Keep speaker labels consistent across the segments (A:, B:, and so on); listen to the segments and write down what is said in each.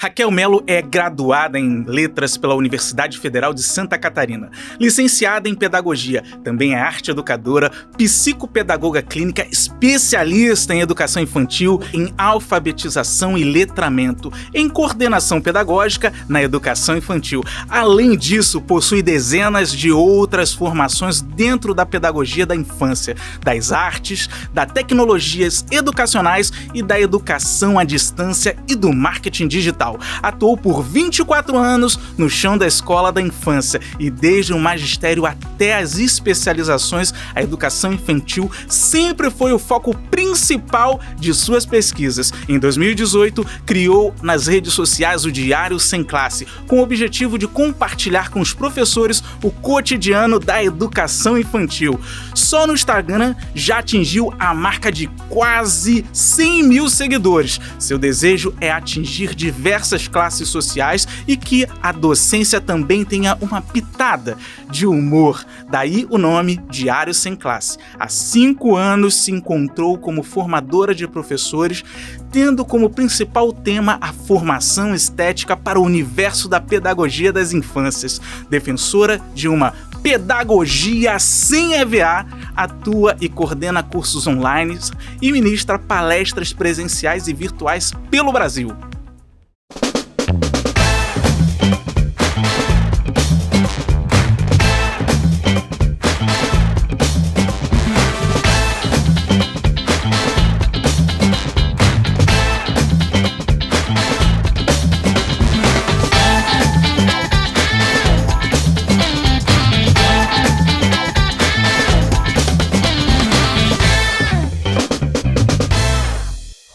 A: Raquel Melo é graduada em Letras pela Universidade Federal de Santa Catarina, licenciada em Pedagogia, também é arte educadora, psicopedagoga clínica, especialista em educação infantil, em alfabetização e letramento, em coordenação pedagógica na educação infantil. Além disso, possui dezenas de outras formações dentro da pedagogia da infância, das artes, das tecnologias educacionais e da educação à distância e do marketing digital. Atuou por 24 anos no chão da escola da infância e desde o magistério até as especializações, a educação infantil sempre foi o foco principal de suas pesquisas. Em 2018, criou nas redes sociais o Diário Sem Classe, com o objetivo de compartilhar com os professores o cotidiano da educação infantil. Só no Instagram já atingiu a marca de quase 100 mil seguidores. Seu desejo é atingir diversas classes sociais e que a docência também tenha uma pitada de humor. Daí o nome Diário Sem Classe. Há 5 anos se encontrou como formadora de professores, tendo como principal tema a formação estética para o universo da pedagogia das infâncias. Defensora de uma pedagogia sem EVA, atua e coordena cursos online e ministra palestras presenciais e virtuais pelo Brasil.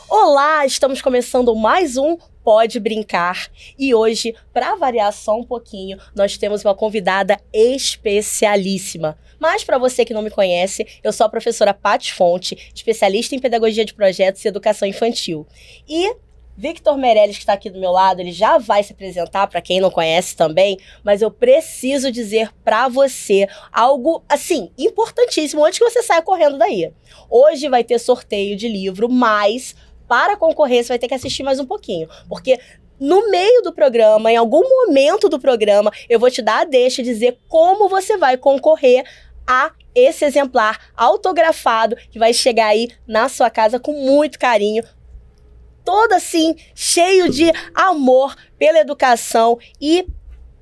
B: Olá, estamos começando mais um Pode Brincar e hoje, para variar só um pouquinho, nós temos uma convidada especialíssima. Mas para você que não me conhece, eu sou a professora Paty Fonte, especialista em pedagogia de projetos e educação infantil. E Victor Meirelles, que está aqui do meu lado, ele já vai se apresentar para quem não conhece também, mas eu preciso dizer para você algo, assim, importantíssimo antes que você saia correndo daí. Hoje vai ter sorteio de livro, mas para concorrer você vai ter que assistir mais um pouquinho, porque no meio do programa, em algum momento do programa, eu vou te dar a deixa de dizer como você vai concorrer a esse exemplar autografado que vai chegar aí na sua casa com muito carinho, todo assim, cheio de amor pela educação e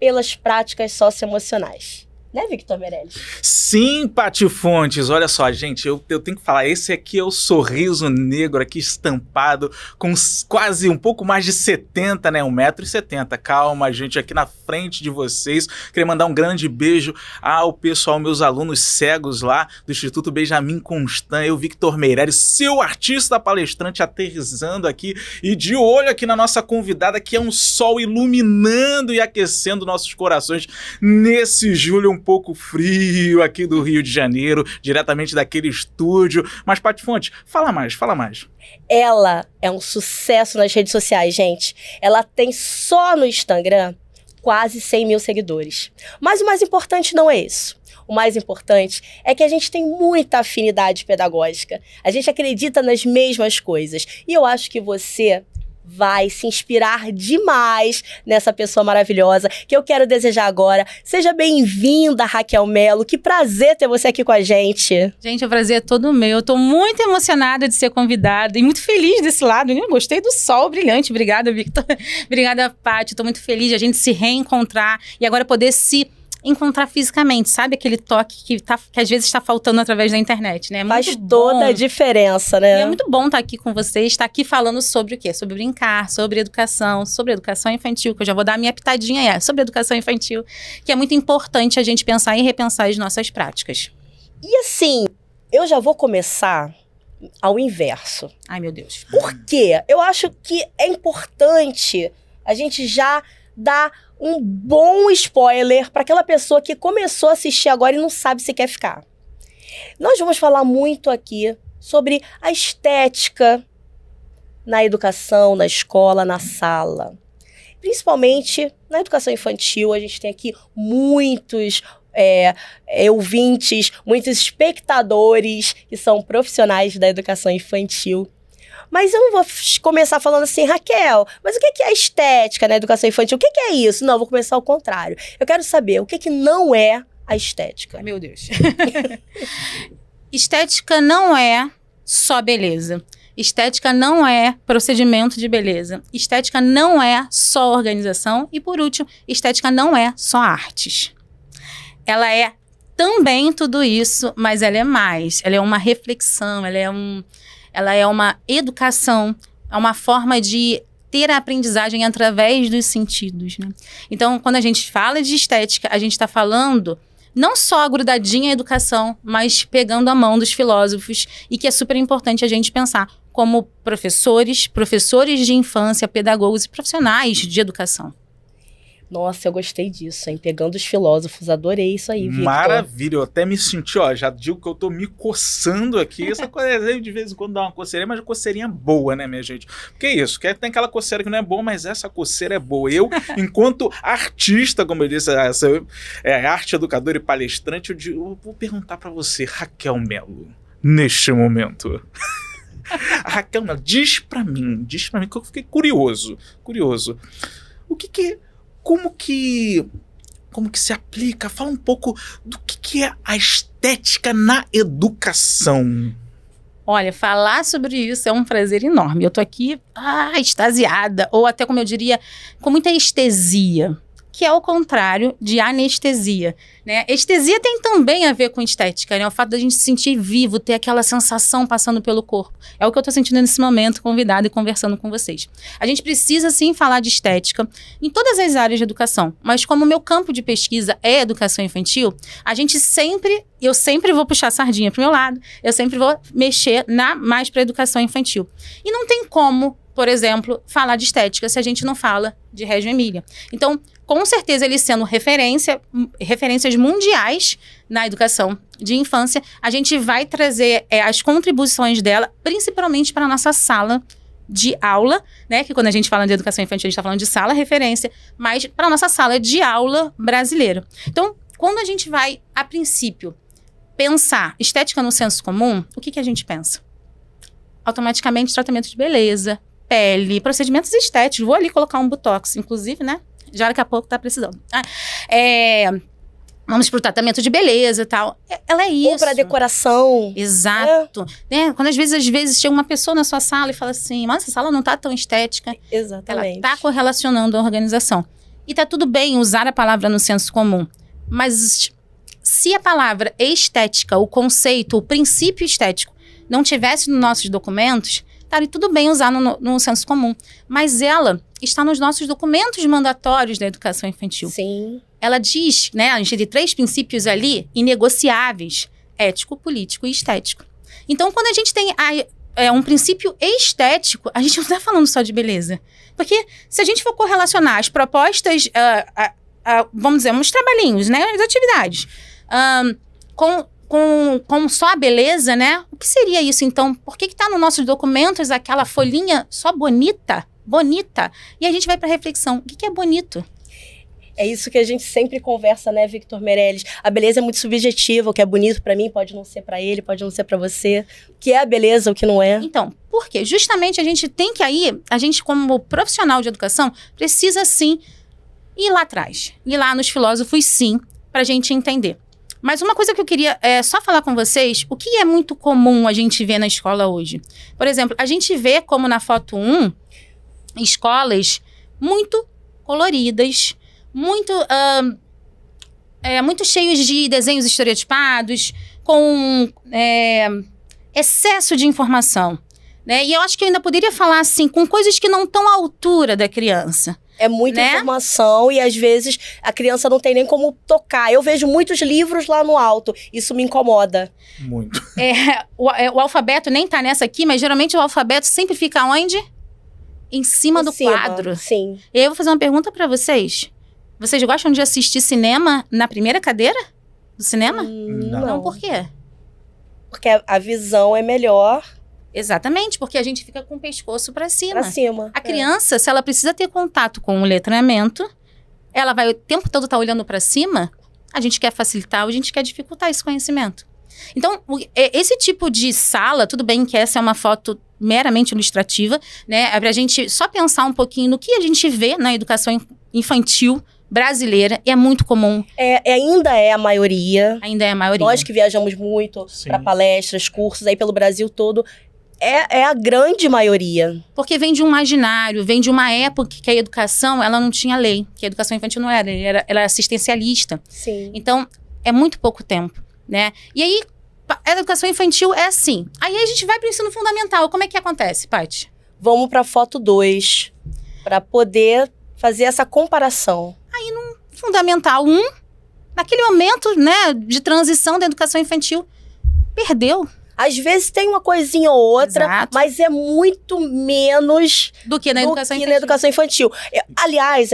B: pelas práticas socioemocionais. Né, Victor Meirelles?
A: Sim, Paty Fontes, olha só, gente, eu tenho que falar, esse aqui é o sorriso negro aqui estampado, com quase um pouco mais de 70, né, 1,70 m, calma, gente, aqui na frente de vocês. Queria mandar um grande beijo ao pessoal, meus alunos cegos lá do Instituto Benjamin Constant, eu, Victor Meirelles, seu artista palestrante, aterrissando aqui e de olho aqui na nossa convidada, que é um sol iluminando e aquecendo nossos corações nesse julho um pouco frio aqui do Rio de Janeiro, diretamente daquele estúdio. Mas, Paty Fonte, fala mais.
B: Ela é um sucesso nas redes sociais, gente. Ela tem só no Instagram quase 100 mil seguidores. Mas o mais importante não é isso. O mais importante é que a gente tem muita afinidade pedagógica. A gente acredita nas mesmas coisas. E eu acho que você vai se inspirar demais nessa pessoa maravilhosa que eu quero desejar agora. Seja bem-vinda, Raquel Melo. Que prazer ter você aqui com a gente.
C: Gente, o prazer é todo meu. Eu tô muito emocionada de ser convidada e muito feliz desse lado. Eu gostei do sol brilhante. Obrigada, Victor. Obrigada, Paty. Tô muito feliz de a gente se reencontrar e agora poder se encontrar fisicamente, sabe? Aquele toque que às vezes está faltando através da internet, né?
B: Faz toda a diferença, né?
C: E é muito bom estar aqui com vocês, estar aqui falando sobre o quê? Sobre brincar, sobre educação infantil, que eu já vou dar a minha pitadinha sobre educação infantil, que é muito importante a gente pensar e repensar as nossas práticas.
B: E assim, eu já vou começar ao inverso.
C: Ai, meu Deus.
B: Por quê? Eu acho que é importante a gente já dar um bom spoiler para aquela pessoa que começou a assistir agora e não sabe se quer ficar. Nós vamos falar muito aqui sobre a estética na educação, na escola, na sala. Principalmente na educação infantil, a gente tem aqui muitos ouvintes, muitos espectadores que são profissionais da educação infantil. Mas eu não vou começar falando assim, Raquel, mas o que é estética na educação infantil? O que é isso? Não, eu vou começar ao contrário. Eu quero saber o que não é a estética.
C: Meu Deus. Estética não é só beleza. Estética não é procedimento de beleza. Estética não é só organização. E, por último, estética não é só artes. Ela é também tudo isso, mas ela é mais. Ela é uma reflexão, ela é uma educação, é uma forma de ter a aprendizagem através dos sentidos, né? Então, quando a gente fala de estética, a gente está falando não só grudadinha à educação, mas pegando a mão dos filósofos, e que é super importante a gente pensar como professores de infância, pedagogos e profissionais de educação.
B: Nossa, eu gostei disso, hein? Pegando os filósofos, adorei isso aí, Victor.
A: Maravilha, eu até me senti, já digo que eu tô me coçando aqui. Essa coisa de vez em quando dá uma coceirinha, mas uma coceirinha boa, né, minha gente? Porque é isso, tem aquela coceira que não é boa, mas essa coceira é boa. Eu, enquanto artista, como eu disse, arte educador e palestrante, eu vou perguntar pra você, Raquel Melo, neste momento. Raquel Melo, diz pra mim, que eu fiquei curioso. O que como que se aplica? Fala um pouco do que é a estética na educação.
C: Olha, falar sobre isso é um prazer enorme. Eu tô aqui, extasiada, ou até, como eu diria, com muita estesia, que é o contrário de anestesia, né? Estesia tem também a ver com estética, né? O fato da gente se sentir vivo, ter aquela sensação passando pelo corpo. É o que eu tô sentindo nesse momento, convidada e conversando com vocês. A gente precisa, sim, falar de estética em todas as áreas de educação, mas como o meu campo de pesquisa é educação infantil, eu sempre vou puxar a sardinha pro meu lado, eu sempre vou mexer mais para educação infantil. E não tem como, por exemplo, falar de estética se a gente não fala de Reggio Emília. Então, com certeza, ele sendo referências mundiais na educação de infância, a gente vai trazer as contribuições dela, principalmente para a nossa sala de aula, né? Que quando a gente fala de educação infantil, a gente está falando de sala referência, mas para a nossa sala de aula brasileira. Então, quando a gente vai, a princípio, pensar estética no senso comum, o que a gente pensa? Automaticamente, tratamento de beleza, pele, procedimentos estéticos. Vou ali colocar um botox, inclusive, né? Já daqui a pouco tá precisando. Vamos pro tratamento de beleza e tal. Ela é isso.
B: Ou pra decoração.
C: Exato. Né? Quando às vezes chega uma pessoa na sua sala e fala assim, mas essa sala não tá tão estética.
B: Exatamente.
C: Ela tá correlacionando a organização. E tá tudo bem usar a palavra no senso comum. Mas se a palavra estética, o conceito, o princípio estético, não tivesse nos nossos documentos, estaria tudo bem usar no senso comum. Mas ela está nos nossos documentos mandatórios da educação infantil.
B: Sim.
C: Ela diz, né, a gente tem 3 princípios ali inegociáveis: ético, político e estético. Então, quando a gente tem um princípio estético, a gente não está falando só de beleza. Porque se a gente for correlacionar as propostas, vamos dizer, uns trabalhinhos, né, as atividades, com só a beleza, né? O que seria isso, então? Por que está nos nossos documentos aquela folhinha só bonita? E a gente vai para a reflexão. O que é bonito?
B: É isso que a gente sempre conversa, né, Victor Meirelles? A beleza é muito subjetiva. O que é bonito para mim pode não ser para ele, pode não ser para você. O que é a beleza, o que não é.
C: Então, por quê? Justamente a gente tem que a gente como profissional de educação, precisa sim ir lá atrás. Ir lá nos filósofos, sim, para a gente entender. Mas uma coisa que eu queria só falar com vocês, o que é muito comum a gente ver na escola hoje? Por exemplo, a gente vê, como na foto 1, escolas muito coloridas, muito cheios de desenhos estereotipados, com excesso de informação, né? E eu acho que eu ainda poderia falar assim, com coisas que não estão à altura da criança.
B: É muita
C: né?
B: informação e, às vezes, a criança não tem nem como tocar. Eu vejo muitos livros lá no alto. Isso me incomoda.
A: Muito.
C: O alfabeto nem tá nessa aqui, mas geralmente o alfabeto sempre fica onde? Em cima do quadro.
B: Sim.
C: E aí eu vou fazer uma pergunta pra vocês. Vocês gostam de assistir cinema na primeira cadeira do cinema?
A: Não.
C: Por quê?
B: Porque a visão é melhor
C: Exatamente, porque a gente fica com o pescoço pra cima.
B: pra cima.
C: A criança, se ela precisa ter contato com o letramento, ela vai o tempo todo estar olhando pra cima, a gente quer facilitar, a gente quer dificultar esse conhecimento. Então, esse tipo de sala, tudo bem que essa é uma foto meramente ilustrativa, né? É pra gente só pensar um pouquinho no que a gente vê na educação infantil brasileira, e é muito comum.
B: Ainda é a maioria.
C: Ainda é a maioria.
B: Nós que viajamos muito
A: Sim.
B: para palestras, cursos aí pelo Brasil todo, é a grande maioria.
C: Porque vem de um imaginário, vem de uma época que a educação, ela não tinha lei, que a educação infantil não era, ela era assistencialista.
B: Sim.
C: Então, é muito pouco tempo, né? E aí, a educação infantil é assim. Aí a gente vai para o ensino fundamental. Como é que acontece, Paty?
B: Vamos para a foto 2, para poder fazer essa comparação.
C: Fundamental 1, naquele momento, né, de transição da educação infantil, perdeu.
B: Às vezes tem uma coisinha ou outra,
C: Exato.
B: mas é muito menos
C: Do que na educação
B: do que
C: infantil.
B: na educação infantil. Aliás,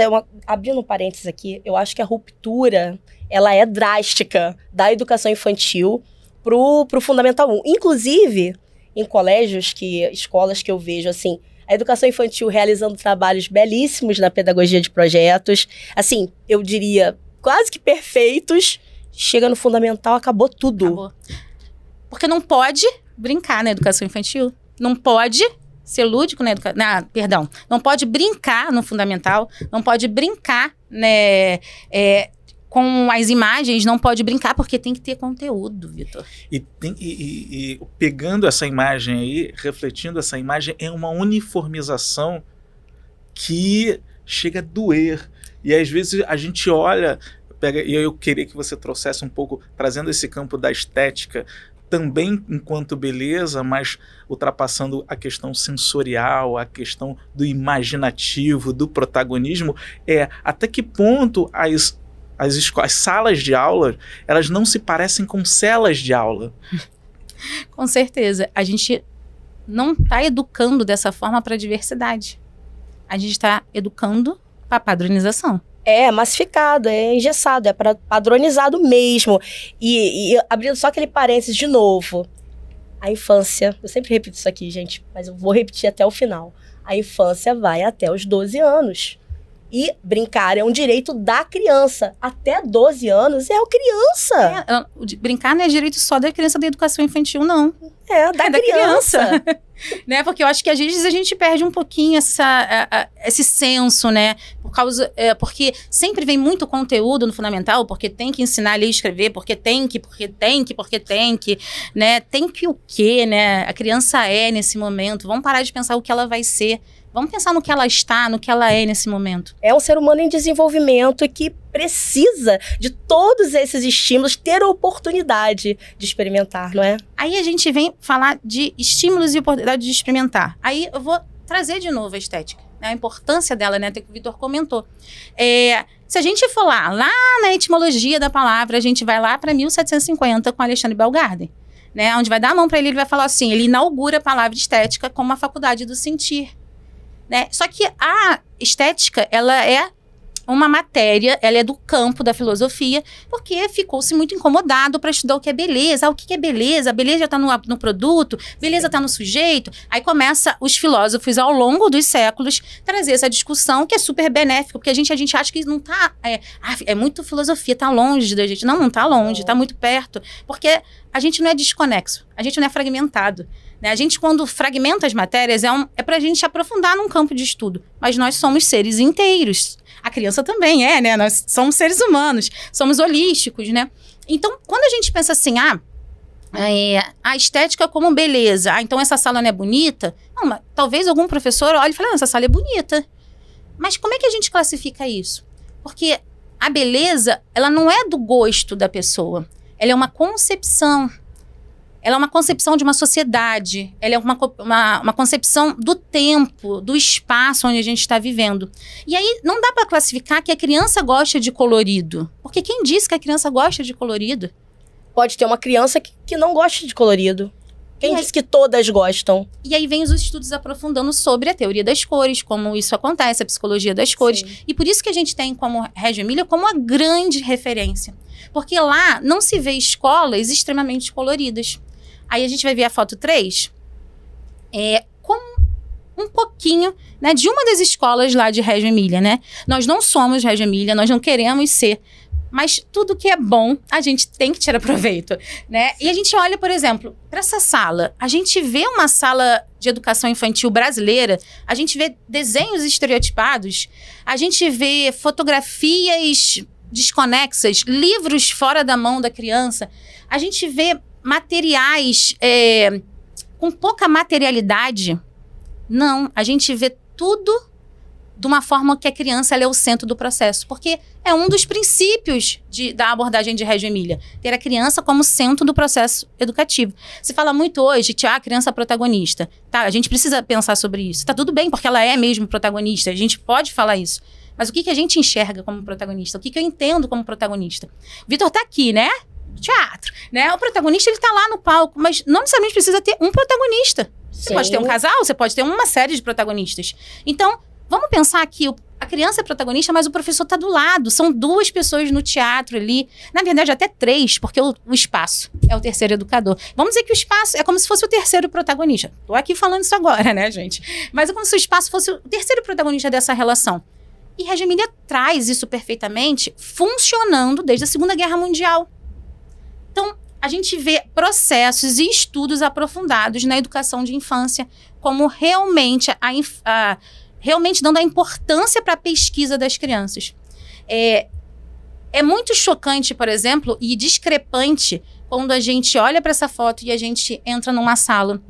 B: abrindo um parênteses aqui, eu acho que a ruptura, ela é drástica da educação infantil pro Fundamental 1. Inclusive, em escolas que eu vejo, assim, a educação infantil realizando trabalhos belíssimos na pedagogia de projetos, assim, eu diria, quase que perfeitos, chega no fundamental, acabou tudo.
C: Acabou. Porque não pode brincar na educação infantil. Não pode ser lúdico na educação... Perdão. Não pode brincar no fundamental. Não pode brincar, né, com as imagens. Não pode brincar porque tem que ter conteúdo, Vitor.
A: E pegando essa imagem aí, refletindo essa imagem, é uma uniformização que chega a doer. E às vezes a gente olha... E eu queria que você trouxesse um pouco, trazendo esse campo da estética, também enquanto beleza, mas ultrapassando a questão sensorial, a questão do imaginativo, do protagonismo, até que ponto as salas de aula, elas não se parecem com celas de aula.
C: Com certeza. A gente não está educando dessa forma para a diversidade. A gente está educando para a padronização.
B: É massificado, é engessado, é padronizado mesmo. E abrindo só aquele parênteses de novo. A infância, eu sempre repito isso aqui, gente, mas eu vou repetir até o final. A infância vai até os 12 anos. E brincar é um direito da criança. Até 12 anos é criança.
C: Brincar não é direito só da criança da educação infantil, não.
B: É da criança.
C: Né? Porque eu acho que às vezes a gente perde um pouquinho esse senso, né? Porque sempre vem muito conteúdo no fundamental, porque tem que ensinar a ler e escrever, porque tem que, né? Tem que o quê, né? A criança é nesse momento. Vamos parar de pensar o que ela vai ser. Vamos pensar no que ela está, no que ela é nesse momento.
B: É um ser humano em desenvolvimento que precisa de todos esses estímulos, ter a oportunidade de experimentar, não é?
C: Aí a gente vem falar de estímulos e oportunidade de experimentar. Aí eu vou trazer de novo a estética, né? A importância dela, né? Até que o Vitor comentou. Se a gente for lá na etimologia da palavra, a gente vai lá para 1750 com Alexandre Bellgarden, né? Onde vai dar a mão para ele vai falar assim, ele inaugura a palavra estética como a faculdade do sentir. Né? Só que a estética, ela é uma matéria, ela é do campo da filosofia, porque ficou-se muito incomodado para estudar o que é beleza. O que é beleza? A beleza já está no produto, beleza está no sujeito. Aí começa os filósofos, ao longo dos séculos, trazer essa discussão que é super benéfica, porque a gente acha que não está... É muito filosofia, está longe da gente. Não está longe, está muito perto. Porque a gente não é desconexo, a gente não é fragmentado. Né? A gente, quando fragmenta as matérias, é para a gente aprofundar num campo de estudo. Mas nós somos seres inteiros. A criança também né? Nós somos seres humanos, somos holísticos, né? Então, quando a gente pensa assim, a estética como beleza, então essa sala não é bonita? Não, mas talvez algum professor olhe e fale, essa sala é bonita. Mas como é que a gente classifica isso? Porque a beleza, ela não é do gosto da pessoa. Ela é uma concepção. Ela é uma concepção de uma sociedade, ela é uma concepção do tempo, do espaço onde a gente está vivendo. E aí, não dá para classificar que a criança gosta de colorido. Porque quem disse que a criança gosta de colorido?
B: Pode ter uma criança que não gosta de colorido. Quem disse que todas gostam?
C: E aí vem os estudos aprofundando sobre a teoria das cores, como isso acontece, a psicologia das cores. Sim. E por isso que a gente tem como Reggio Emília como uma grande referência. Porque lá não se vê escolas extremamente coloridas. Aí a gente vai ver a foto 3, com um pouquinho, né, de uma das escolas lá de Reggio Emília, né? Nós não somos Reggio Emília, nós não queremos ser, Mas tudo que é bom, a gente tem que tirar proveito, né? E a gente olha, por exemplo, para essa sala. A gente vê uma sala de educação infantil brasileira, a gente vê desenhos estereotipados, a gente vê fotografias desconexas, livros fora da mão da criança, a gente vê materiais com pouca materialidade. Não, a gente vê tudo de uma forma que a criança ela é o centro do processo. Porque é um dos princípios da abordagem de Reggio Emília, ter a criança como centro do processo educativo. Se fala muito hoje que a criança é protagonista. Tá, a gente precisa pensar sobre isso. Tá tudo bem, porque ela é mesmo protagonista, a gente pode falar isso. Mas o que a gente enxerga como protagonista? O que eu entendo como protagonista? O Vitor tá aqui, né? Teatro, né? O protagonista, ele tá lá no palco, mas não necessariamente precisa ter um protagonista. Você
B: Sim.
C: pode ter um casal, você pode ter uma série de protagonistas. Então, vamos pensar que a criança é protagonista, mas o professor está do lado. São 2 pessoas no teatro ali. Na verdade, até 3, porque o espaço é o terceiro educador. Vamos dizer que o espaço é como se fosse o terceiro protagonista. Estou aqui falando isso agora, né, gente? Mas é como se o espaço fosse o terceiro protagonista dessa relação. E Reggio Emília traz isso perfeitamente, funcionando desde a Segunda Guerra Mundial. Então, a gente vê processos e estudos aprofundados na educação de infância, como realmente realmente dando a importância para a pesquisa das crianças. É muito chocante, por exemplo, e discrepante quando a gente olha para essa foto e a gente entra numa sala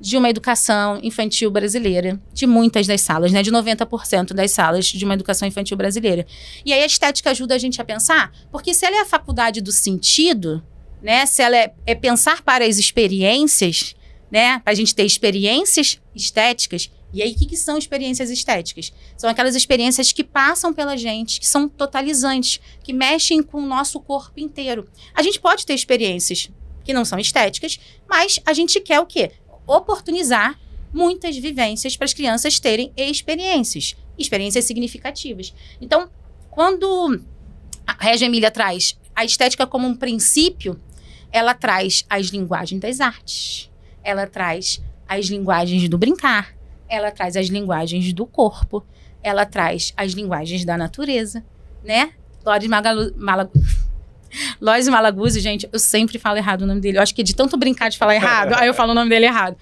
C: de uma educação infantil brasileira, de muitas das salas, né, de 90% das salas de uma educação infantil brasileira. E aí a estética ajuda a gente a pensar, porque se ela é a faculdade do sentido, né, se ela é pensar para as experiências, né, para a gente ter experiências estéticas. E aí, o que são experiências estéticas? São aquelas experiências que passam pela gente, que são totalizantes, que mexem com o nosso corpo inteiro. A gente pode ter experiências que não são estéticas, mas a gente quer o quê? Oportunizar muitas vivências para as crianças terem experiências significativas. Então, quando a Reggio Emília traz a estética como um princípio, ela traz as linguagens das artes, ela traz as linguagens do brincar, ela traz as linguagens do corpo, ela traz as linguagens da natureza, né? Lóris Malaguzzi, gente, eu sempre falo errado o nome dele. Eu acho que de tanto brincar de falar errado, aí eu falo o nome dele errado.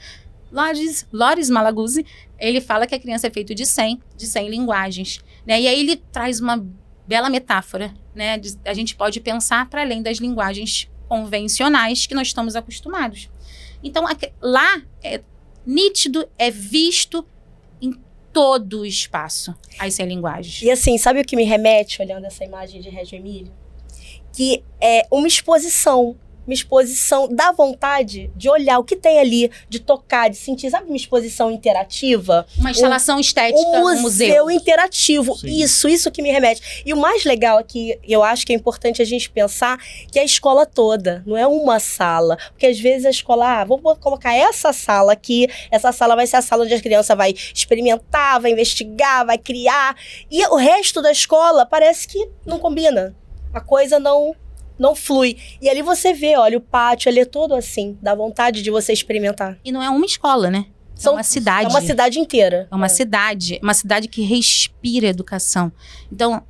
C: Lóris Malaguzzi, ele fala que a criança é feita de 100 linguagens, né? E aí ele traz uma bela metáfora, né? A gente pode pensar para além das linguagens convencionais que nós estamos acostumados. Então, lá é nítido, é visto em todo o espaço as 100 linguagens.
B: E assim, sabe o que me remete, olhando essa imagem de Reggio Emília? Que é uma exposição dá vontade de olhar o que tem ali, de tocar, de sentir, sabe, uma exposição interativa?
C: Uma instalação estética,
B: um museu interativo.
A: Sim.
B: Isso que me remete. E o mais legal aqui, eu acho que é importante a gente pensar que é a escola toda, não é uma sala. Porque às vezes a escola, vou colocar essa sala aqui, essa sala vai ser a sala onde a criança vai experimentar, vai investigar, vai criar. E o resto da escola parece que não combina. A coisa não flui. E ali você vê, olha, o pátio, ele é todo assim, dá vontade de você experimentar.
C: E não é uma escola, né? É uma cidade.
B: É uma cidade inteira.
C: É uma cidade que respira educação. Então,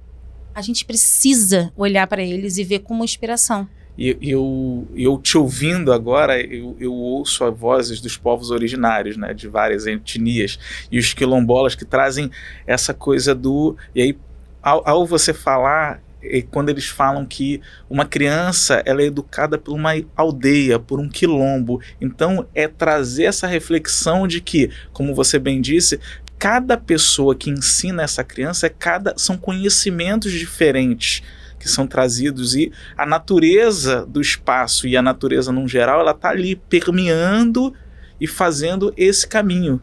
C: a gente precisa olhar para eles e ver como inspiração.
A: E eu te ouvindo agora, eu ouço as vozes dos povos originários, né, de várias etnias, e os quilombolas que trazem essa coisa do... E aí, ao você falar... quando eles falam que uma criança ela é educada por uma aldeia, por um quilombo. Então é trazer essa reflexão de que, como você bem disse, cada pessoa que ensina essa criança são conhecimentos diferentes que são trazidos, e a natureza do espaço e a natureza num geral, ela está ali permeando e fazendo esse caminho.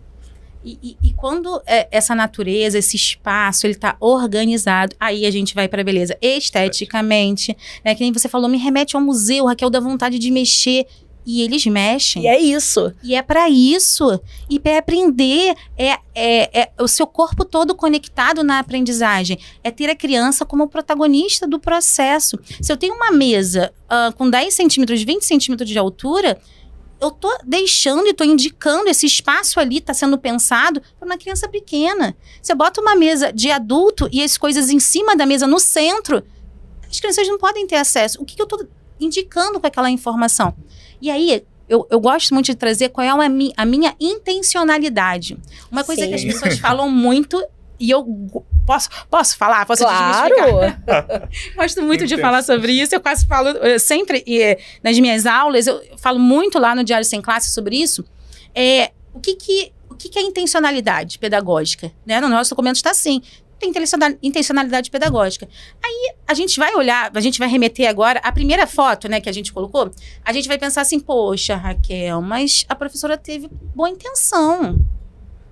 C: E quando essa natureza, esse espaço, ele tá organizado, aí a gente vai pra beleza. Esteticamente, né? Que nem você falou, me remete ao museu, Raquel, dá vontade de mexer. E eles mexem.
B: E é isso.
C: E é pra isso. E pra aprender, é o seu corpo todo conectado na aprendizagem. É ter a criança como protagonista do processo. Se eu tenho uma mesa com 10 centímetros, 20 centímetros de altura... eu tô deixando e tô indicando esse espaço ali, tá sendo pensado para uma criança pequena. Você bota uma mesa de adulto e as coisas em cima da mesa, no centro, as crianças não podem ter acesso. O que eu estou indicando com aquela informação? E aí, eu gosto muito de trazer qual é a minha intencionalidade. Uma coisa que as pessoas falam muito, e eu posso falar? Posso desmistificar? Gosto muito de falar sobre isso. Eu quase falo, sempre nas minhas aulas, eu falo muito lá no Diário Sem Classe sobre isso. O que é intencionalidade pedagógica? Né? No nosso documento está assim. Tem intencionalidade pedagógica. Aí a gente vai olhar, a gente vai remeter agora a primeira foto, né, que a gente colocou. A gente vai pensar assim, poxa, Raquel, mas a professora teve boa intenção.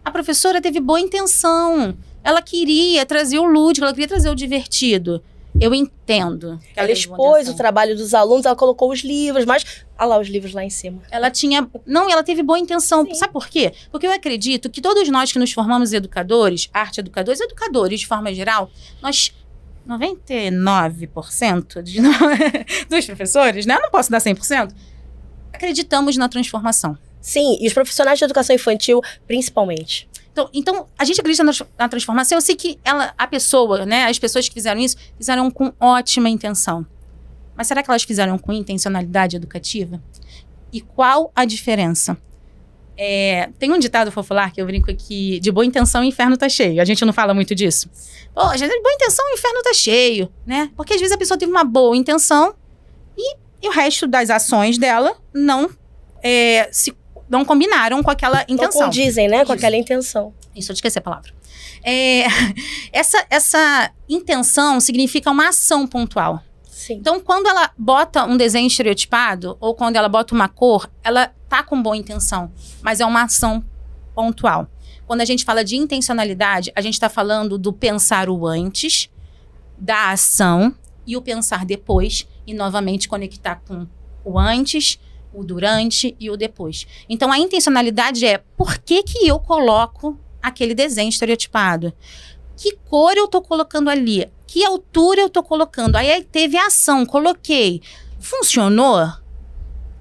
C: A professora teve boa intenção. Ela queria trazer o lúdico, ela queria trazer o divertido. Eu entendo.
B: Ela expôs o trabalho dos alunos, ela colocou os livros, mas... Olha lá os livros lá em cima.
C: Ela tinha... Não, ela teve boa intenção. Sim. Sabe por quê? Porque eu acredito que todos nós que nos formamos educadores, arte-educadores, educadores de forma geral, nós... 99% dos professores, né? Eu não posso dar 100%. Acreditamos na transformação.
B: Sim, e os profissionais de educação infantil, principalmente.
C: Então, a gente acredita na transformação. Eu sei que a pessoa, né, as pessoas que fizeram isso, fizeram com ótima intenção. Mas será que elas fizeram com intencionalidade educativa? E qual a diferença? Tem um ditado popular que eu brinco aqui, de boa intenção o inferno tá cheio. A gente não fala muito disso. Pô, de boa intenção o inferno tá cheio, né? Porque às vezes a pessoa teve uma boa intenção e o resto das ações dela não combinaram com aquela intenção.
B: Não condizem, né? Com aquela intenção.
C: Isso, eu esqueci a palavra. Essa intenção significa uma ação pontual.
B: Sim.
C: Então, quando ela bota um desenho estereotipado, ou quando ela bota uma cor, ela tá com boa intenção, mas é uma ação pontual. Quando a gente fala de intencionalidade, a gente tá falando do pensar o antes, da ação, e o pensar depois, e novamente conectar com o antes, o durante e o depois. Então, a intencionalidade é por que eu coloco aquele desenho estereotipado? Que cor eu tô colocando ali? Que altura eu tô colocando? Aí teve a ação, coloquei. Funcionou?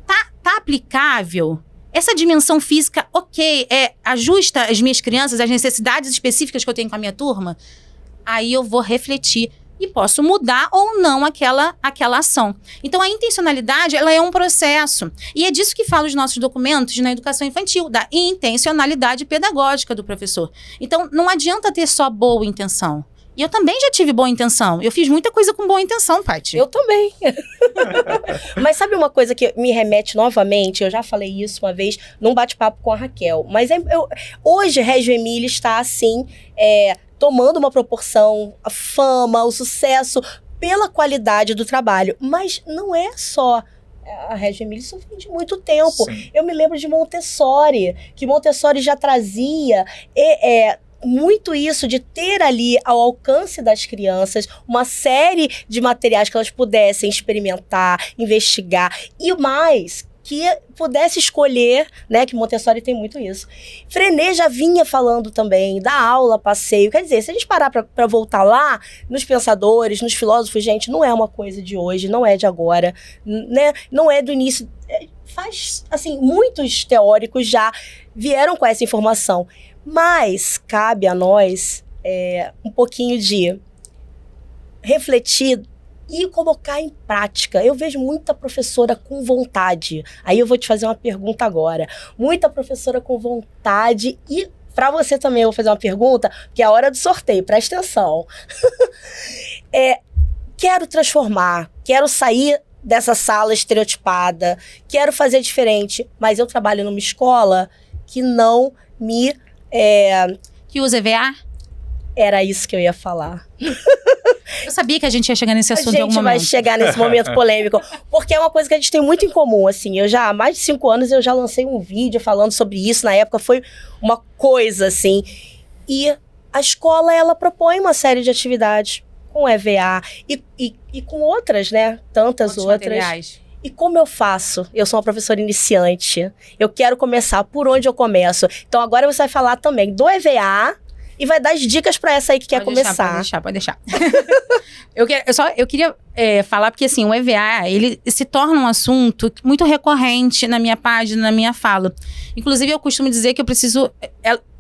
C: Tá aplicável? Essa dimensão física, ok, ajusta as minhas crianças, as necessidades específicas que eu tenho com a minha turma? Aí eu vou refletir e posso mudar ou não aquela ação. Então, a intencionalidade, ela é um processo. E é disso que falam os nossos documentos na educação infantil, da intencionalidade pedagógica do professor. Então, não adianta ter só boa intenção. E eu também já tive boa intenção. Eu fiz muita coisa com boa intenção, Paty.
B: Eu também. Mas sabe uma coisa que me remete novamente? Eu já falei isso uma vez num bate-papo com a Raquel. Mas hoje, Régio Emília está assim... tomando uma proporção, a fama, o sucesso, pela qualidade do trabalho. Mas não é só a Régio Emília, isso vem de muito tempo.
A: Sim.
B: Eu me lembro de Montessori, que Montessori já trazia muito isso de ter ali ao alcance das crianças uma série de materiais que elas pudessem experimentar, investigar e mais... que pudesse escolher, né, que Montessori tem muito isso. Frenet já vinha falando também da aula, passeio, quer dizer, se a gente parar para voltar lá, nos pensadores, nos filósofos, gente, não é uma coisa de hoje, não é de agora, né, não é do início, faz, assim, muitos teóricos já vieram com essa informação, mas cabe a nós um pouquinho de refletir e colocar em prática. Eu vejo muita professora com vontade. Aí eu vou te fazer uma pergunta agora. Muita professora com vontade e para você também eu vou fazer uma pergunta, que é a hora do sorteio, presta atenção. Quero transformar, quero sair dessa sala estereotipada, quero fazer diferente, mas eu trabalho numa escola que não me...
C: Que usa EVA?
B: Era isso que eu ia falar.
C: Eu sabia que a gente ia chegar nesse assunto em algum momento.
B: A gente vai chegar nesse momento polêmico, porque é uma coisa que a gente tem muito em comum, assim. Há mais de 5 anos, eu já lancei um vídeo falando sobre isso. Na época, foi uma coisa, assim. E a escola, ela propõe uma série de atividades com EVA e com outras, né? Tantas outras.
C: Materiais.
B: E como eu faço? Eu sou uma professora iniciante. Eu quero começar. Por onde eu começo? Então, agora você vai falar também do EVA... E vai dar as dicas pra essa aí que quer começar.
C: Pode deixar. Eu queria falar, porque assim, o EVA, ele se torna um assunto muito recorrente na minha página, na minha fala. Inclusive, eu costumo dizer que eu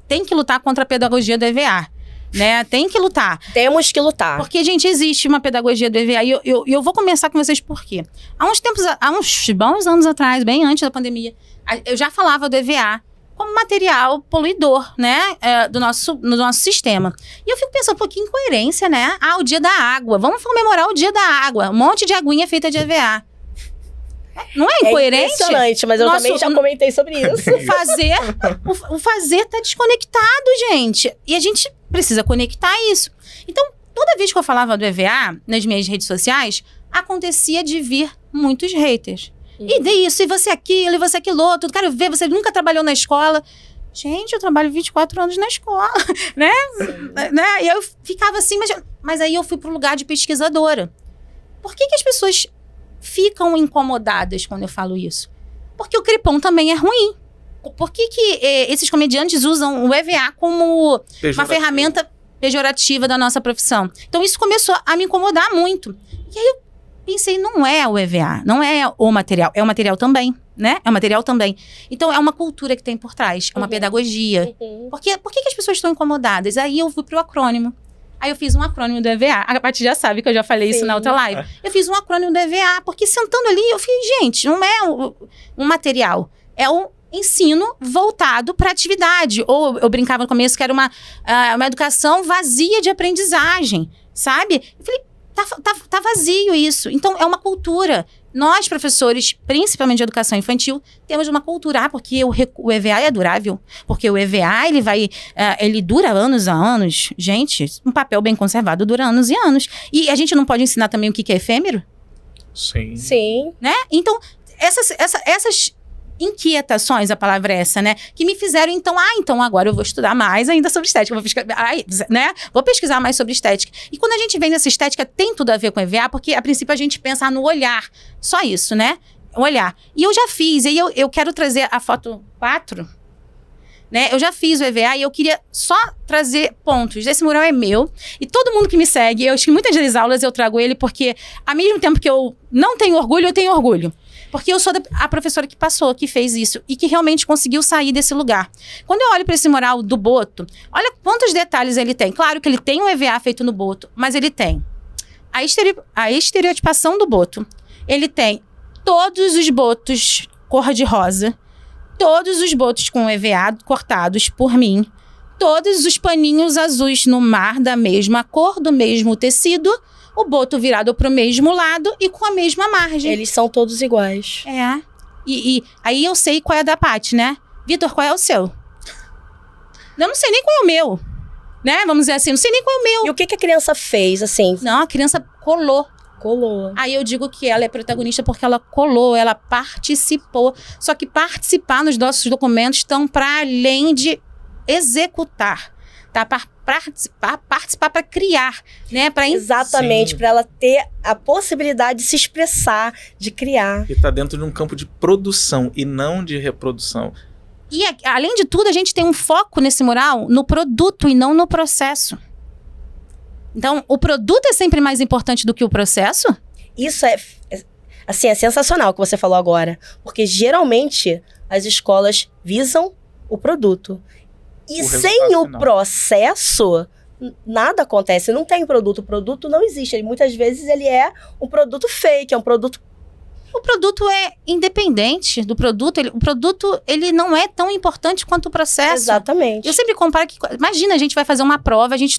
C: tem que lutar contra a pedagogia do EVA. né? Tem que lutar.
B: Temos que lutar.
C: Porque, gente, existe uma pedagogia do EVA. E eu vou começar com vocês por quê? Há uns bons anos atrás, bem antes da pandemia, eu já falava do EVA como material poluidor, né? No nosso sistema. E eu fico pensando, que incoerência, né? O dia da água. Vamos comemorar o dia da água. Um monte de aguinha feita de EVA. Não é incoerente?
B: É impressionante, mas eu também já comentei sobre isso.
C: O fazer tá desconectado, gente. E a gente precisa conectar isso. Então, toda vez que eu falava do EVA nas minhas redes sociais, acontecia de vir muitos haters. E disso, e você aquilo, e você aquilo outro. Quero ver, você nunca trabalhou na escola. Gente, eu trabalho 24 anos na escola, né? E eu ficava assim, mas aí eu fui pro lugar de pesquisadora. Por que as pessoas ficam incomodadas quando eu falo isso? Porque o cripom também é ruim. Por que esses comediantes usam o EVA como uma ferramenta pejorativa da nossa profissão? Então isso começou a me incomodar muito. E aí eu pensei, não é o EVA, não é o material, é o material também, né? É o material também. Então é uma cultura que tem por trás, é uma pedagogia. Por que as pessoas estão incomodadas? Aí eu fui pro acrônimo. Aí eu fiz um acrônimo do EVA. A Paty já sabe que eu já falei isso na outra live. Eu fiz um acrônimo do EVA, porque sentando ali, eu fiz, gente, não é um material. É um ensino voltado para atividade. Ou eu brincava no começo que era uma educação vazia de aprendizagem, sabe? Eu falei, tá vazio isso. Então, é uma cultura. Nós, professores, principalmente de educação infantil, temos uma cultura, porque o EVA é durável, porque o EVA, ele dura anos a anos. Gente, um papel bem conservado dura anos e anos. E a gente não pode ensinar também o que é efêmero?
B: Sim.
C: Né? Então, essas inquietações, a palavra é essa, né? Que me fizeram, então agora eu vou estudar mais ainda sobre estética. Vou pesquisar mais sobre estética. E quando a gente vem nessa estética, tem tudo a ver com EVA, porque a princípio a gente pensa no olhar. Só isso, né? O olhar. E eu já fiz, e eu quero trazer a foto 4, né? Eu já fiz o EVA e eu queria só trazer pontos. Esse mural é meu. E todo mundo que me segue, eu acho que muitas das aulas eu trago ele, porque ao mesmo tempo que eu não tenho orgulho, eu tenho orgulho. Porque eu sou a professora que passou, que fez isso e que realmente conseguiu sair desse lugar. Quando eu olho para esse mural do Boto, olha quantos detalhes ele tem. Claro que ele tem um EVA feito no Boto, mas ele tem a estereotipação do Boto. Ele tem todos os botos cor-de-rosa, todos os botos com EVA cortados por mim, todos os paninhos azuis no mar da mesma cor, do mesmo tecido, o boto virado pro mesmo lado e com a mesma margem.
B: Eles são todos iguais.
C: É. E aí eu sei qual é a da Paty, né? Vitor, qual é o seu? Eu não sei nem qual é o meu. Né? Vamos dizer assim, não sei nem qual é o meu.
B: E o que a criança fez, assim?
C: Não, a criança colou.
B: Aí
C: eu digo que ela é protagonista porque ela colou, ela participou. Só que participar nos nossos documentos estão para além de executar. Tá? Participar para criar, né?
B: Exatamente, para ela ter a possibilidade de se expressar, de criar.
A: E tá dentro de um campo de produção e não de reprodução.
C: E além de tudo, a gente tem um foco nesse mural no produto e não no processo. Então, o produto é sempre mais importante do que o processo?
B: Isso é sensacional o que você falou agora. Porque geralmente as escolas visam o produto. E sem o processo, nada acontece. Não tem produto. O produto não existe. Muitas vezes ele é um produto fake, é um produto...
C: O produto é independente do produto. O produto, ele não é tão importante quanto o processo.
B: Exatamente.
C: Eu sempre comparo que... Imagina, a gente vai fazer uma prova, a gente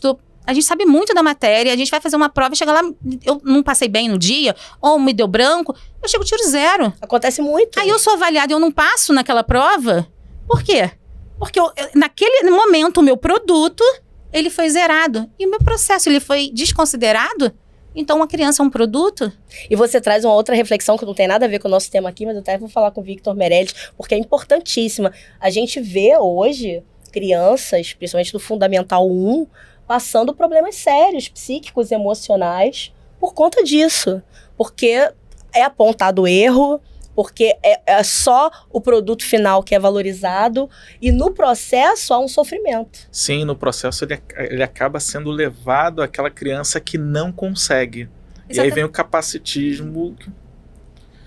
C: sabe muito da matéria, a gente vai fazer uma prova, chega lá, eu não passei bem no dia, ou me deu branco, eu chego tiro 0.
B: Acontece muito.
C: Aí eu sou avaliada e eu não passo naquela prova. Por quê? Porque naquele momento o meu produto, ele foi zerado. E o meu processo, ele foi desconsiderado. Então, uma criança é um produto?
B: E você traz uma outra reflexão que não tem nada a ver com o nosso tema aqui, mas eu até vou falar com o Victor Meirelles, porque é importantíssima. A gente vê hoje crianças, principalmente do Fundamental 1, passando problemas sérios, psíquicos, emocionais, por conta disso. Porque é apontado erro, porque é só o produto final que é valorizado, e no processo há um sofrimento.
A: Sim, no processo ele acaba sendo levado àquela criança que não consegue. Exatamente. E aí vem o capacitismo.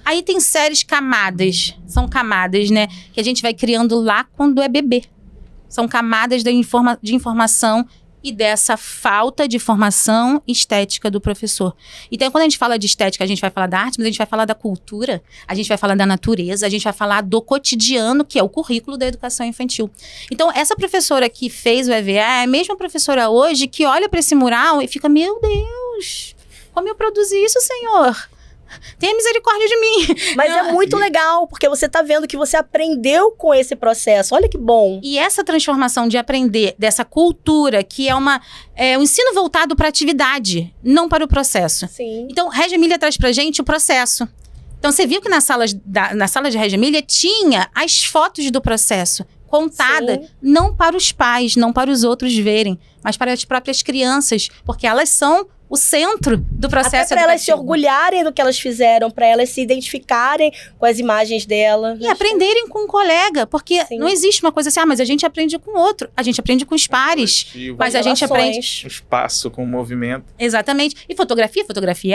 C: Aí tem séries camadas, são camadas, né, que a gente vai criando lá quando é bebê. São camadas de informação e dessa falta de formação estética do professor. Então, quando a gente fala de estética, a gente vai falar da arte, mas a gente vai falar da cultura, a gente vai falar da natureza, a gente vai falar do cotidiano, que é o currículo da educação infantil. Então, essa professora que fez o EVA é a mesma professora hoje que olha para esse mural e fica, meu Deus, como eu produzi isso, Senhor? Tenha misericórdia de mim.
B: Mas é muito legal, porque você tá vendo que você aprendeu com esse processo. Olha que bom.
C: E essa transformação de aprender dessa cultura, que é um ensino voltado para a atividade, não para o processo.
B: Sim.
C: Então, Regia Emília traz pra gente o processo. Então, você viu que na sala de Regia Emília tinha as fotos do processo, contada,
B: Sim.
C: não para os pais, não para os outros verem, mas para as próprias crianças, porque elas são o centro do processo
B: Até para elas se
C: educativo.
B: orgulharem do que elas fizeram, para elas se identificarem com as imagens dela.
C: E aprenderem com um colega, porque
B: Sim.
C: não existe uma coisa assim, mas a gente aprende com outro, a gente aprende com os pares,
A: Coletivo,
C: mas a gente
B: Relações.
C: aprende...
A: um espaço com o movimento.
C: Exatamente. E fotografia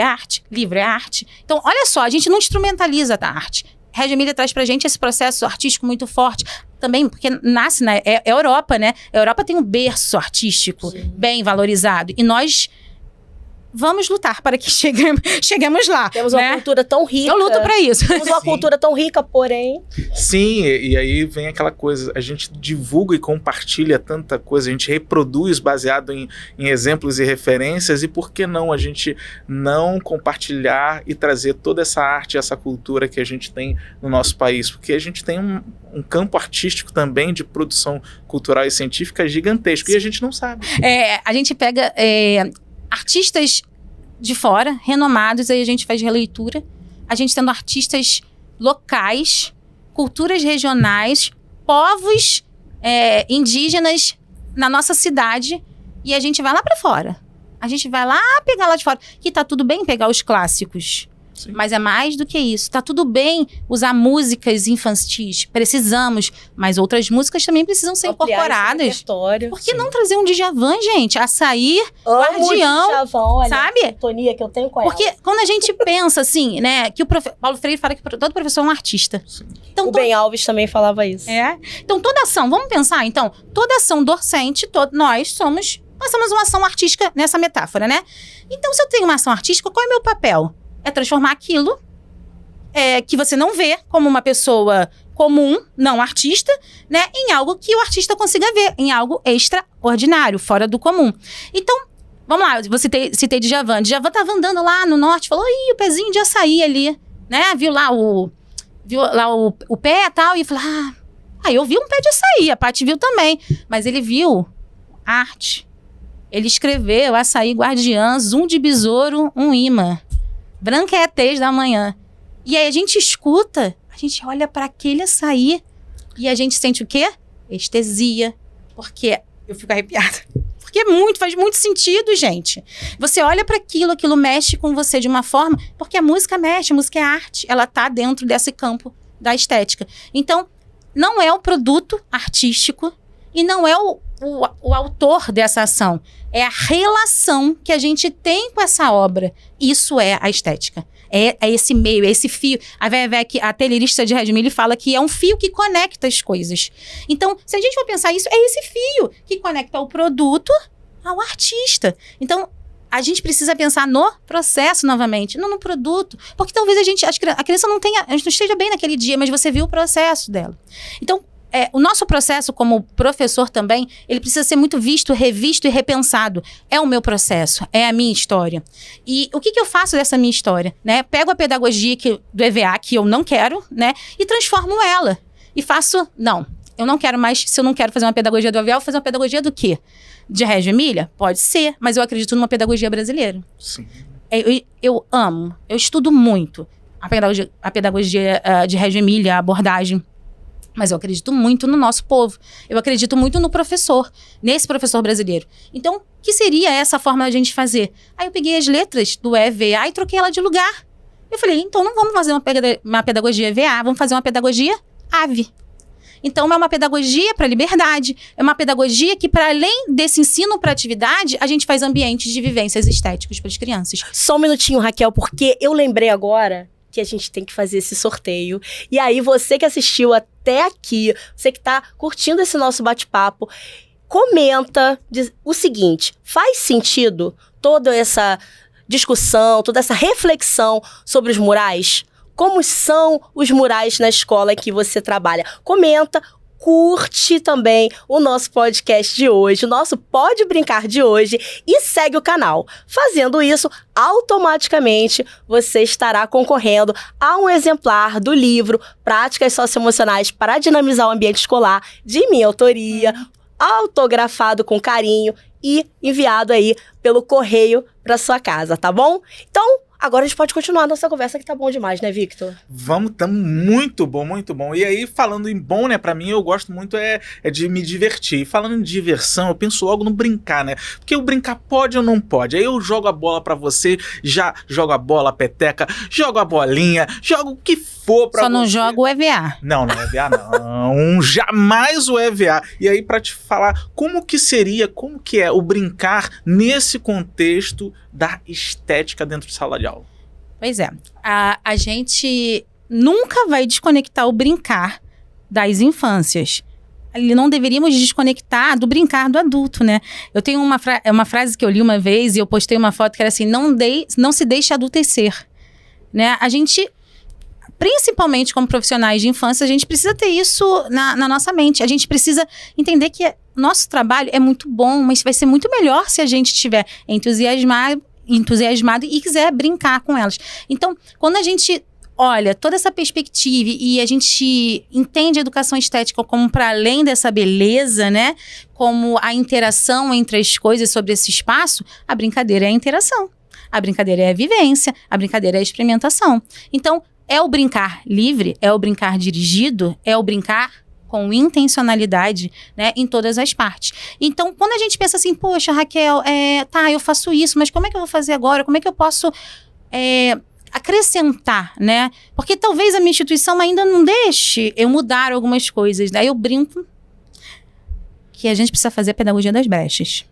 C: é arte, livro é arte. Então, olha só, a gente não instrumentaliza a arte. Regia Emília traz pra gente esse processo artístico muito forte. Também, porque nasce na Europa, né? A Europa tem um berço artístico bem valorizado. E nós vamos lutar para que cheguemos lá.
B: Temos uma
C: né?
B: cultura tão rica.
C: Eu luto para isso.
B: Temos uma
A: Sim.
B: cultura tão rica, porém...
A: Sim, e aí vem aquela coisa, a gente divulga e compartilha tanta coisa, a gente reproduz baseado em exemplos e referências, e por que não a gente não compartilhar e trazer toda essa arte, essa cultura que a gente tem no nosso país? Porque a gente tem um campo artístico também de produção cultural e científica gigantesco, e a gente não sabe.
C: A gente pega artistas de fora, renomados, aí a gente faz releitura. A gente tendo artistas locais, culturas regionais, povos indígenas na nossa cidade, e a gente vai lá pra fora. A gente vai lá pegar lá de fora. Que tá tudo bem pegar os clássicos.
A: Sim.
C: Mas é mais do que isso. Tá tudo bem usar músicas infantis. Precisamos. Mas outras músicas também precisam ser
B: ampliar esse
C: incorporadas.
B: repertório.
C: Por que não trazer um Djavan, gente? Açaí,
B: Amo
C: Guardião,
B: Djavan, olha,
C: sabe?
B: a sintonia que eu tenho com ela.
C: Porque quando a gente pensa assim, né, que Paulo Freire fala que todo professor é um artista.
A: Sim.
C: Então,
B: O Ben Alves também falava isso.
C: então toda ação, vamos pensar, então, toda ação docente, nós passamos uma ação artística nessa metáfora, né? Então, se eu tenho uma ação artística, qual é o meu papel? É transformar aquilo que você não vê como uma pessoa comum, não artista, né, em algo que o artista consiga ver, em algo extraordinário, fora do comum. Então, vamos lá, você citei Djavan. Djavan tava andando lá no norte, falou, ih, o pezinho de açaí ali, né? Viu lá o pé e tal, e falou, eu vi um pé de açaí, a Paty viu também. Mas ele viu arte. Ele escreveu açaí guardiã, zoom de besouro, um imã. Branca é a tez da manhã. E aí a gente escuta, a gente olha para aquele açaí e a gente sente o quê? Estesia. Porque eu fico arrepiada. Porque faz muito sentido, gente. Você olha para aquilo mexe com você de uma forma, porque a música mexe, a música é arte, ela tá dentro desse campo da estética. Então, não é o produto artístico e não é o autor dessa ação. É a relação que a gente tem com essa obra. Isso é a estética. É esse meio, é esse fio. A telherista de Regia Emília fala que é um fio que conecta as coisas. Então, se a gente for pensar isso, é esse fio que conecta o produto ao artista. Então, a gente precisa pensar no processo novamente, não no produto. Porque talvez a criança não esteja bem naquele dia, mas você viu o processo dela. Então, o nosso processo como professor também, ele precisa ser muito visto, revisto e repensado. É o meu processo, é a minha história. E o que eu faço dessa minha história? Né? Pego a pedagogia do EVA, que eu não quero, né? E transformo ela. E faço, não, eu não quero mais, se eu não quero fazer uma pedagogia do EVA, eu vou fazer uma pedagogia do quê? De Regia Emília? Pode ser, mas eu acredito numa pedagogia brasileira.
A: Sim.
C: Eu amo, eu estudo muito a pedagogia de Regia Emília, a abordagem. Mas eu acredito muito no nosso povo. Eu acredito muito no professor, nesse professor brasileiro. Então, que seria essa forma da gente fazer? Aí eu peguei as letras do EVA e troquei ela de lugar. Eu falei, então não vamos fazer uma pedagogia EVA, vamos fazer uma pedagogia AVE. Então, é uma pedagogia para a liberdade, é uma pedagogia que, para além desse ensino para atividade, a gente faz ambientes de vivências estéticos para as crianças.
B: Só um minutinho, Raquel, porque eu lembrei agora que a gente tem que fazer esse sorteio. E aí, você que assistiu até aqui, você que tá curtindo esse nosso bate-papo, comenta o seguinte: faz sentido toda essa discussão, toda essa reflexão sobre os murais? Como são os murais na escola que você trabalha? Comenta, curte também o nosso podcast de hoje, o nosso Pode Brincar de hoje, e segue o canal. Fazendo isso, automaticamente você estará concorrendo a um exemplar do livro Práticas Socioemocionais para Dinamizar o Ambiente Escolar, de minha autoria, autografado com carinho e enviado aí pelo correio para sua casa, tá bom? Então, agora a gente pode continuar a nossa conversa, que tá bom demais, né, Victor?
A: Vamos, tá muito bom, muito bom. E aí, falando em bom, né, pra mim, eu gosto muito de me divertir. E falando em diversão, eu penso logo no brincar, né? Porque o brincar pode ou não pode. Aí eu jogo a bola pra você, já jogo a bola, a peteca, jogo a bolinha, jogo o que for pra você.
C: Só não jogo o EVA.
A: Não, EVA não. Jamais o EVA. E aí, pra te falar como que é o brincar nesse contexto da estética dentro de sala de aula.
C: Pois é. A gente nunca vai desconectar o brincar das infâncias. Não deveríamos desconectar do brincar do adulto, né? Eu tenho uma frase que eu li uma vez e eu postei uma foto que era assim: não se deixe adultecer. Né? A gente, principalmente como profissionais de infância, a gente precisa ter isso na nossa mente. A gente precisa entender que nosso trabalho é muito bom, mas vai ser muito melhor se a gente estiver entusiasmado e quiser brincar com elas. Então, quando a gente olha toda essa perspectiva e a gente entende a educação estética como para além dessa beleza, né? Como a interação entre as coisas sobre esse espaço, a brincadeira é a interação. A brincadeira é a vivência, a brincadeira é a experimentação. Então, é o brincar livre, é o brincar dirigido, é o brincar com intencionalidade, né, em todas as partes. Então, quando a gente pensa assim, poxa, Raquel, eu faço isso, mas como é que eu vou fazer agora? Como é que eu posso acrescentar, né? Porque talvez a minha instituição ainda não deixe eu mudar algumas coisas. Daí eu brinco que a gente precisa fazer a pedagogia das brechas.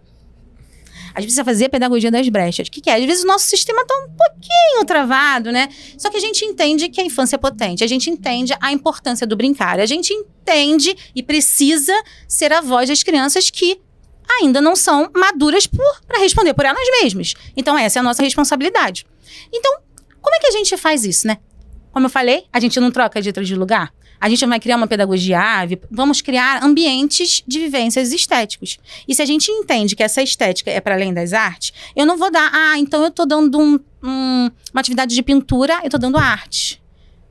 C: A gente precisa fazer a pedagogia das brechas. O que é? Às vezes o nosso sistema está um pouquinho travado, né? Só que a gente entende que a infância é potente. A gente entende a importância do brincar. A gente entende e precisa ser a voz das crianças que ainda não são maduras para responder por elas mesmas. Então, essa é a nossa responsabilidade. Então, como é que a gente faz isso, né? Como eu falei, a gente não troca de letra de lugar. A gente vai criar uma pedagogia ave, vamos criar ambientes de vivências estéticos. E se a gente entende que essa estética é para além das artes, eu não vou dar, então eu estou dando uma atividade de pintura, eu estou dando arte.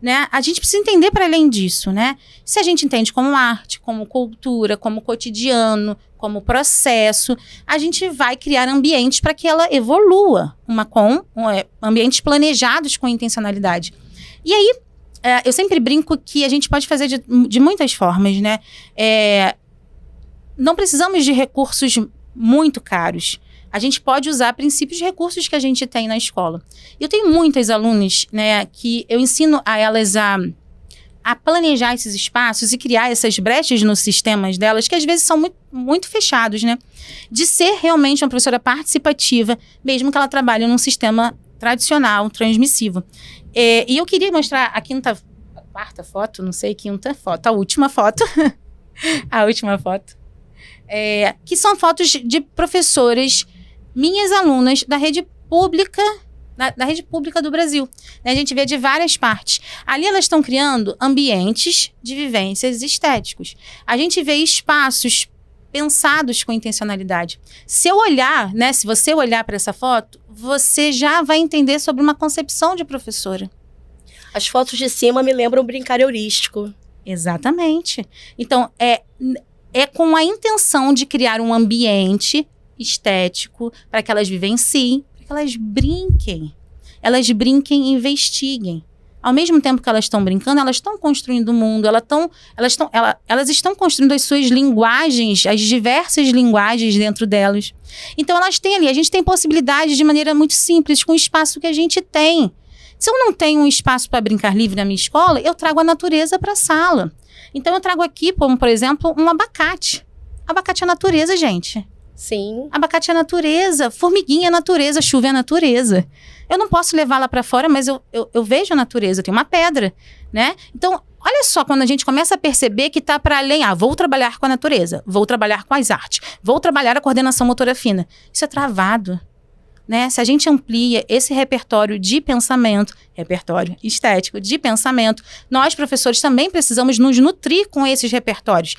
C: Né? A gente precisa entender para além disso, né? Se a gente entende como arte, como cultura, como cotidiano, como processo, a gente vai criar ambientes para que ela evolua, ambientes planejados com intencionalidade. E aí, eu sempre brinco que a gente pode fazer de muitas formas, né? Não precisamos de recursos muito caros. A gente pode usar princípios de recursos que a gente tem na escola. Eu tenho muitas alunas, né, que eu ensino a elas a planejar esses espaços e criar essas brechas nos sistemas delas, que às vezes são muito, muito fechados, né? De ser realmente uma professora participativa, mesmo que ela trabalhe num sistema tradicional, transmissivo. E eu queria mostrar a quarta foto, não sei, quinta foto, a última foto. A última foto. Que são fotos de professoras, minhas alunas da rede pública, da rede pública do Brasil. A gente vê de várias partes. Ali elas estão criando ambientes de vivências estéticos. A gente vê espaços pensados com intencionalidade. Se eu olhar, né, se você olhar para essa foto, você já vai entender sobre uma concepção de professora.
B: As fotos de cima me lembram brincar heurístico.
C: Exatamente. Então, é com a intenção de criar um ambiente estético para que elas vivenciem, para que elas brinquem. Elas brinquem e investiguem. Ao mesmo tempo que elas estão brincando, elas estão construindo o mundo, elas estão construindo as suas linguagens, as diversas linguagens dentro delas. Então, elas têm ali, a gente tem possibilidades de maneira muito simples, com o espaço que a gente tem. Se eu não tenho um espaço para brincar livre na minha escola, eu trago a natureza para a sala. Então, eu trago aqui, como, por exemplo, um abacate. Abacate é natureza, gente.
B: Sim.
C: Abacate é natureza, formiguinha é natureza, chuva é natureza. Eu não posso levar lá para fora, mas eu vejo a natureza, eu tenho uma pedra, né? Então, olha só, quando a gente começa a perceber que está para além, vou trabalhar com a natureza, vou trabalhar com as artes, vou trabalhar a coordenação motora fina. Isso é travado, né? Se a gente amplia esse repertório de pensamento, repertório estético de pensamento, nós, professores, também precisamos nos nutrir com esses repertórios.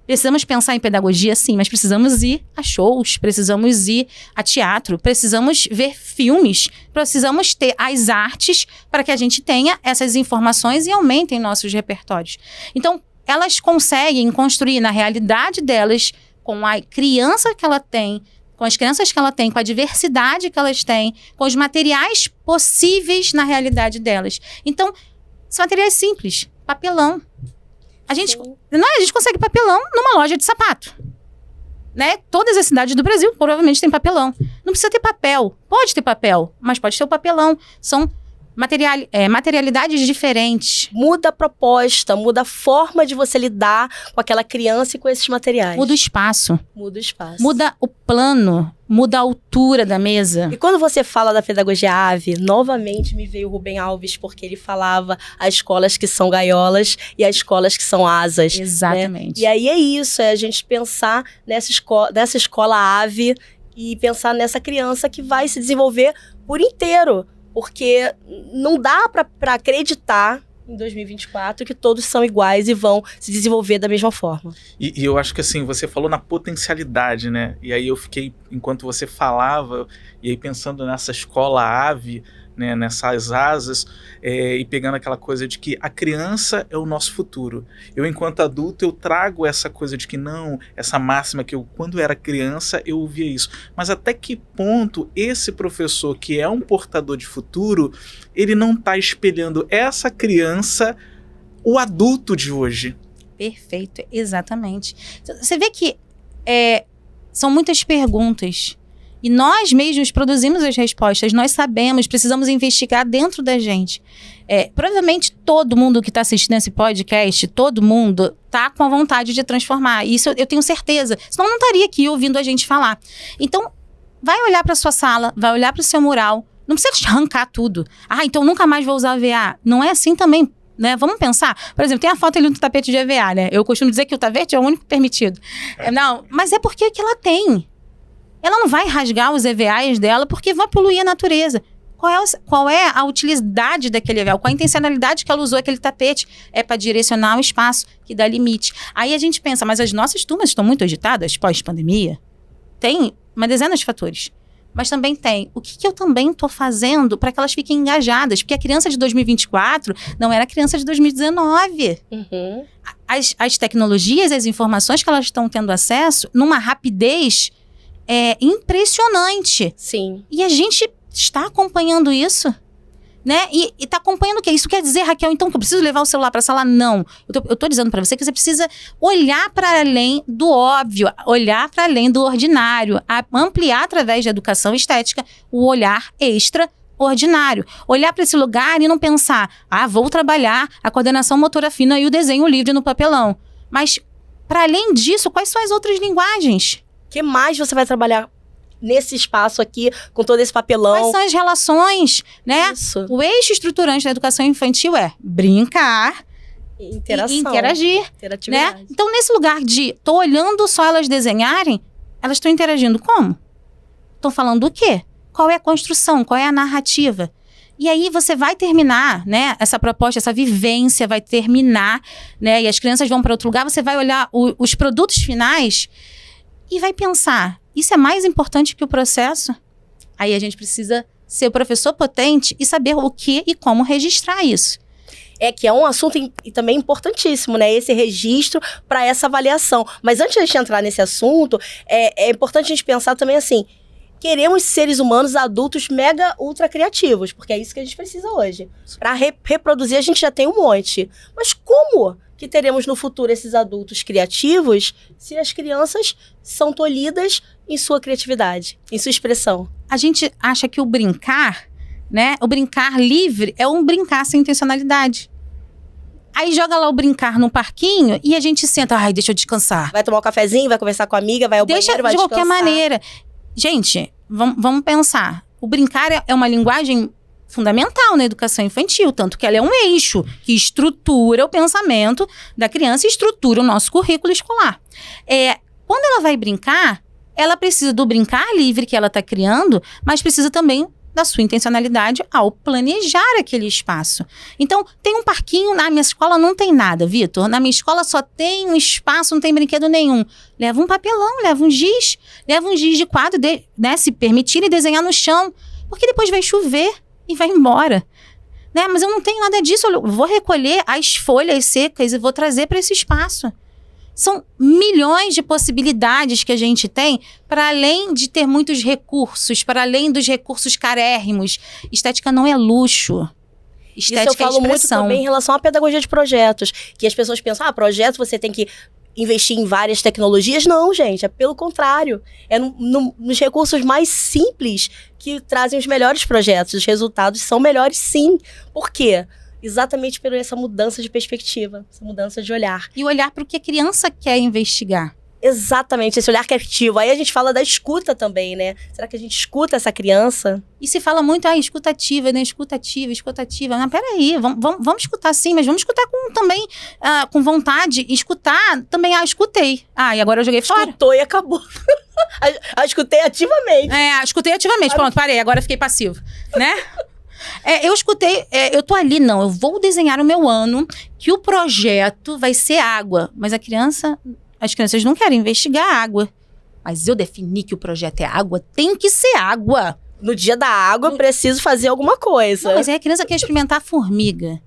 C: Precisamos pensar em pedagogia, sim, mas precisamos ir a shows, precisamos ir a teatro, precisamos ver filmes, precisamos ter as artes para que a gente tenha essas informações e aumentem nossos repertórios. Então, elas conseguem construir na realidade delas, com a criança que ela tem, com as crianças que ela tem, com a diversidade que elas têm, com os materiais possíveis na realidade delas. Então, são materiais simples, papelão. A gente consegue papelão numa loja de sapato, né? Todas as cidades do Brasil provavelmente têm papelão. Não precisa ter papel. Pode ter papel, mas pode ter o papelão. São materialidades diferentes.
B: Muda a proposta, muda a forma de você lidar com aquela criança e com esses materiais.
C: Muda o espaço.
B: Muda o espaço.
C: Muda o plano. Muda a altura da mesa.
B: E quando você fala da pedagogia AVE, novamente me veio o Rubem Alves, porque ele falava as escolas que são gaiolas e as escolas que são asas.
C: Exatamente.
B: Né? E aí é isso, é a gente pensar nessa escola AVE e pensar nessa criança que vai se desenvolver por inteiro. Porque não dá para acreditar em 2024 que todos são iguais e vão se desenvolver da mesma forma.
A: E eu acho que assim, você falou na potencialidade, né? E aí eu fiquei, enquanto você falava, e aí pensando nessa escola AVE, né, nessas asas, e pegando aquela coisa de que a criança é o nosso futuro. Eu, enquanto adulto, eu trago essa coisa de que não, essa máxima que eu, quando era criança, eu ouvia isso. Mas até que ponto esse professor, que é um portador de futuro, ele não está espelhando essa criança, o adulto de hoje?
C: Perfeito, exatamente. Você vê que são muitas perguntas. E nós mesmos produzimos as respostas, nós sabemos, precisamos investigar dentro da gente. Provavelmente todo mundo que está assistindo esse podcast, todo mundo está com a vontade de transformar. Isso eu tenho certeza. Senão não estaria aqui ouvindo a gente falar. Então, vai olhar para sua sala, vai olhar para o seu mural. Não precisa arrancar tudo. Então nunca mais vou usar EVA. Não é assim também. Né? Vamos pensar, por exemplo, tem a foto ali do tapete de EVA, né? Eu costumo dizer que o tapete é o único permitido. Não, mas é porque que ela tem. Ela não vai rasgar os EVAs dela porque vai poluir a natureza. Qual é a utilidade daquele EVA? Qual a intencionalidade que ela usou aquele tapete? É para direcionar o espaço que dá limite. Aí a gente pensa, mas as nossas turmas estão muito agitadas pós-pandemia? Tem uma dezena de fatores. Mas também tem o que eu também estou fazendo para que elas fiquem engajadas. Porque a criança de 2024 não era a criança de 2019.
B: Uhum.
C: As tecnologias, as informações que elas estão tendo acesso numa rapidez impressionante.
B: Sim.
C: E a gente está acompanhando isso, né? E está acompanhando o quê? Isso quer dizer, Raquel, então que eu preciso levar o celular para a sala? Não. Eu tô dizendo para você que você precisa olhar para além do óbvio, olhar para além do ordinário, ampliar através da educação estética o olhar extraordinário. Olhar para esse lugar e não pensar, vou trabalhar a coordenação motora fina e o desenho livre no papelão. Mas, para além disso, quais são as outras linguagens?
B: O que mais você vai trabalhar nesse espaço aqui, com todo esse papelão?
C: Quais são as relações, né?
B: Isso.
C: O eixo estruturante da educação infantil é brincar,
B: interação,
C: e interagir,
B: interatividade.
C: né? Então, nesse lugar de tô olhando só elas desenharem, elas estão interagindo como? Estão falando o quê? Qual é a construção? Qual é a narrativa? E aí você vai terminar, né? Essa proposta, essa vivência vai terminar, né? E as crianças vão para outro lugar, você vai olhar os produtos finais e vai pensar, isso é mais importante que o processo? Aí a gente precisa ser o professor potente e saber o que e como registrar isso.
B: Que é um assunto também importantíssimo, né? Esse registro para essa avaliação. Mas antes de a gente entrar nesse assunto, é importante a gente pensar também assim, queremos seres humanos adultos mega ultra criativos, porque é isso que a gente precisa hoje. Para reproduzir a gente já tem um monte. Mas como que teremos no futuro esses adultos criativos se as crianças são tolhidas em sua criatividade, em sua expressão?
C: A gente acha que o brincar, né? O brincar livre é um brincar sem intencionalidade. Aí joga lá o brincar no parquinho e a gente senta, deixa eu descansar.
B: Vai tomar um cafezinho, vai conversar com a amiga, vai ao banheiro, vai descansar.
C: De qualquer maneira. Gente, vamos pensar. O brincar é uma linguagem fundamental na educação infantil, tanto que ela é um eixo que estrutura o pensamento da criança e estrutura o nosso currículo escolar. Quando ela vai brincar, ela precisa do brincar livre que ela está criando, mas precisa também da sua intencionalidade ao planejar aquele espaço. Então, tem um parquinho, na minha escola não tem nada, Vitor. Na minha escola só tem um espaço, não tem brinquedo nenhum. Leva um papelão, leva um giz de quadro, né, se permitir e desenhar no chão, porque depois vai chover e vai embora. Né? Mas eu não tenho nada disso, eu vou recolher as folhas secas e vou trazer para esse espaço. São milhões de possibilidades que a gente tem, para além de ter muitos recursos, para além dos recursos carérrimos. Estética não é luxo. Estética
B: Isso eu falo muito também em relação à pedagogia de projetos, que as pessoas pensam, projeto você tem que investir em várias tecnologias. Não, gente, é pelo contrário. É nos recursos mais simples que trazem os melhores projetos. Os resultados são melhores, sim. Por quê? Exatamente por essa mudança de perspectiva, essa mudança de olhar.
C: E olhar para o que a criança quer investigar.
B: Exatamente, esse olhar criativo. Aí a gente fala da escuta também, né? Será que a gente escuta essa criança?
C: E se fala muito, escutativa, né? Escutativa. Mas peraí, vamos escutar sim, mas vamos escutar também com vontade. Escutar também, escutei. E agora eu joguei fora.
B: Escutou e acabou. Escutei ativamente.
C: Escutei ativamente. Pronto, parei, agora fiquei passivo, né? Eu escutei, eu tô ali, não, eu vou desenhar o meu ano, que o projeto vai ser água. Mas as crianças não querem investigar água. Mas eu defini que o projeto é água, tem que ser água.
B: No dia da água, eu preciso fazer alguma coisa.
C: Não, mas aí a criança quer experimentar a formiga.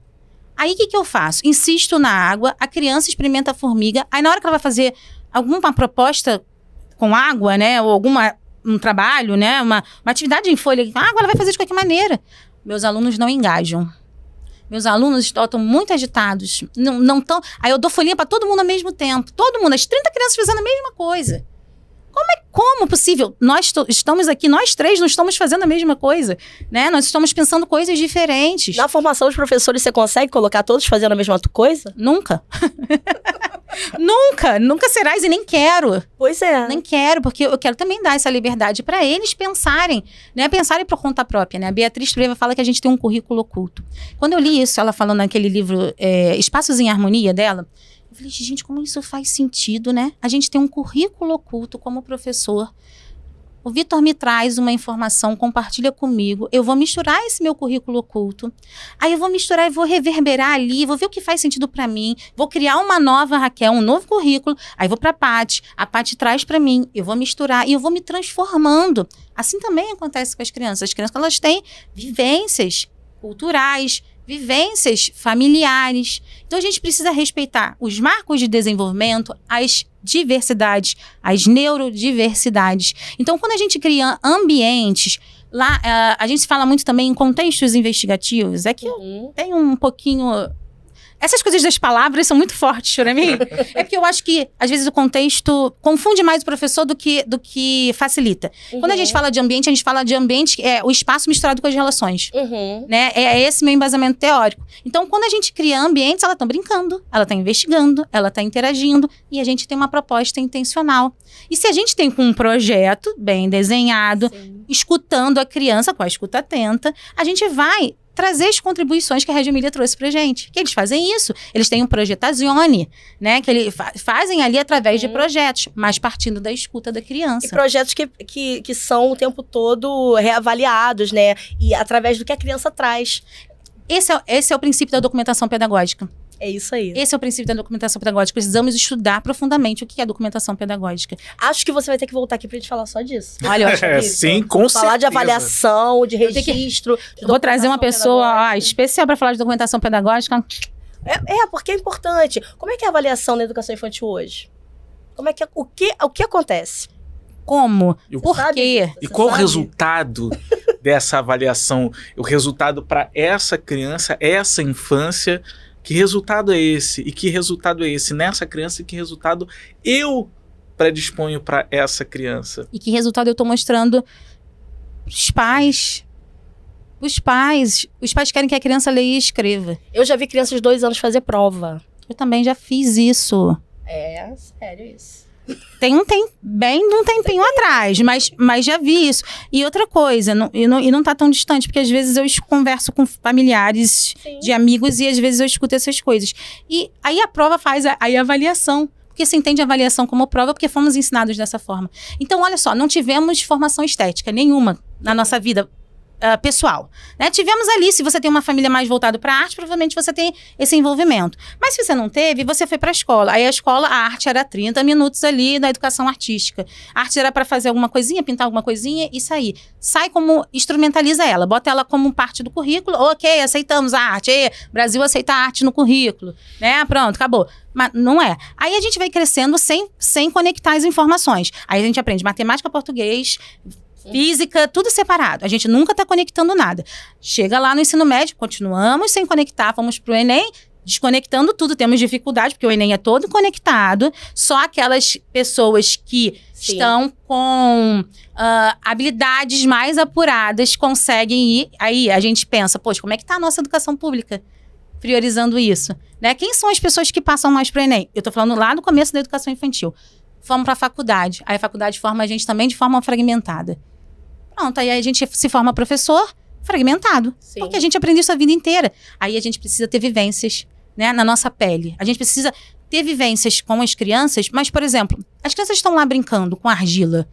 C: Aí o que eu faço? Insisto na água, a criança experimenta a formiga, aí na hora que ela vai fazer alguma proposta com água, né, ou um trabalho, né, uma atividade em folha, água ela vai fazer de qualquer maneira. Meus alunos não engajam. Meus alunos estão muito agitados. Não tão. Aí eu dou folhinha para todo mundo ao mesmo tempo. Todo mundo, as 30 crianças fazendo a mesma coisa. Como possível? Nós estamos aqui, nós três não estamos fazendo a mesma coisa, né? Nós estamos pensando coisas diferentes.
B: Na formação de professores, você consegue colocar todos fazendo a mesma coisa?
C: Nunca. Nunca serás e nem quero.
B: Pois é.
C: Nem quero, porque eu quero também dar essa liberdade para eles pensarem, né? Pensarem por conta própria, né? A Beatriz Preva fala que a gente tem um currículo oculto. Quando eu li isso, ela falando naquele livro Espaços em Harmonia dela, eu falei, gente, como isso faz sentido, né? A gente tem um currículo oculto como professor. O Vitor me traz uma informação, compartilha comigo. Eu vou misturar esse meu currículo oculto. Aí eu vou misturar e vou reverberar ali, vou ver o que faz sentido para mim. Vou criar uma nova Raquel, um novo currículo. Aí vou para a Paty traz para mim. Eu vou misturar e eu vou me transformando. Assim também acontece com as crianças. As crianças, elas têm vivências culturais, vivências familiares. Então, a gente precisa respeitar os marcos de desenvolvimento, as diversidades, as neurodiversidades. Então, quando a gente cria ambientes, lá a gente fala muito também em contextos investigativos, é que eu tenho um pouquinho... Essas coisas das palavras são muito fortes para mim. É porque eu acho que, às vezes, o contexto confunde mais o professor do que facilita. Quando a gente fala de ambiente, o espaço misturado com as relações. Né? É esse meu embasamento teórico. Então, quando a gente cria ambientes, ela está brincando, ela está investigando, ela está interagindo, e a gente tem uma proposta intencional. E se a gente tem um projeto bem desenhado, escutando a criança com a escuta atenta, a gente vai trazer as contribuições que a Reggio Emilia trouxe pra gente. Que eles fazem isso. Eles têm um Projetazione, né? Que eles fazem ali através de projetos, mas partindo da escuta da criança.
B: E projetos que são o tempo todo reavaliados, né? E através do que a criança traz.
C: Esse é o princípio da documentação pedagógica.
B: É isso aí.
C: Esse é o princípio da documentação pedagógica. Precisamos estudar profundamente o que é documentação pedagógica.
B: Acho que você vai ter que voltar aqui pra gente falar só disso.
C: Olha, eu acho que
A: sim, com certeza.
B: Falar de avaliação, de registro.
C: Vou trazer uma pessoa especial para falar de documentação pedagógica.
B: Porque é importante. Como é que é a avaliação na educação infantil hoje? Como é que o que acontece?
C: Como? Por quê?
A: E qual o resultado dessa avaliação? O resultado para essa criança, essa infância? Que resultado é esse? E que resultado é esse nessa criança? E que resultado eu predisponho para essa criança?
C: E que resultado eu estou mostrando os pais? Os pais querem que a criança leia e escreva.
B: Eu já vi crianças de 2 anos fazer prova.
C: Eu também já fiz isso.
B: É sério isso.
C: Tem bem um tempinho atrás, mas já vi isso. E outra coisa, e não tá tão distante, porque às vezes eu converso com familiares de amigos e às vezes eu escuto essas coisas. E aí a prova faz a avaliação. Porque se entende a avaliação como prova, porque fomos ensinados dessa forma. Então, olha só, não tivemos formação estética nenhuma na nossa vida pessoal, né? Tivemos ali, se você tem uma família mais voltada para arte, provavelmente você tem esse envolvimento. Mas se você não teve, você foi para a escola. Aí a arte era 30 minutos ali da educação artística. A arte era para fazer alguma coisinha, pintar alguma coisinha e sair. Sai como, instrumentaliza ela, bota ela como parte do currículo. Ok, aceitamos a arte. Brasil aceita a arte no currículo, né? Pronto, acabou. Mas não é. Aí a gente vai crescendo sem conectar as informações. Aí a gente aprende matemática, português, física, tudo separado. A gente nunca está conectando nada. Chega lá no ensino médio, continuamos sem conectar, vamos para o Enem, desconectando tudo, temos dificuldade, porque o Enem é todo conectado, só aquelas pessoas que estão com habilidades mais apuradas conseguem ir. Aí a gente pensa, poxa, como é que está a nossa educação pública? Priorizando isso, né? Quem são as pessoas que passam mais para o Enem? Eu estou falando lá no começo da educação infantil. Vamos para a faculdade. Aí a faculdade forma a gente também de forma fragmentada. Pronto, aí a gente se forma professor fragmentado.
B: Sim.
C: Porque a gente aprende isso a vida inteira. Aí a gente precisa ter vivências, né, na nossa pele. A gente precisa ter vivências com as crianças, mas, por exemplo, as crianças estão lá brincando com argila.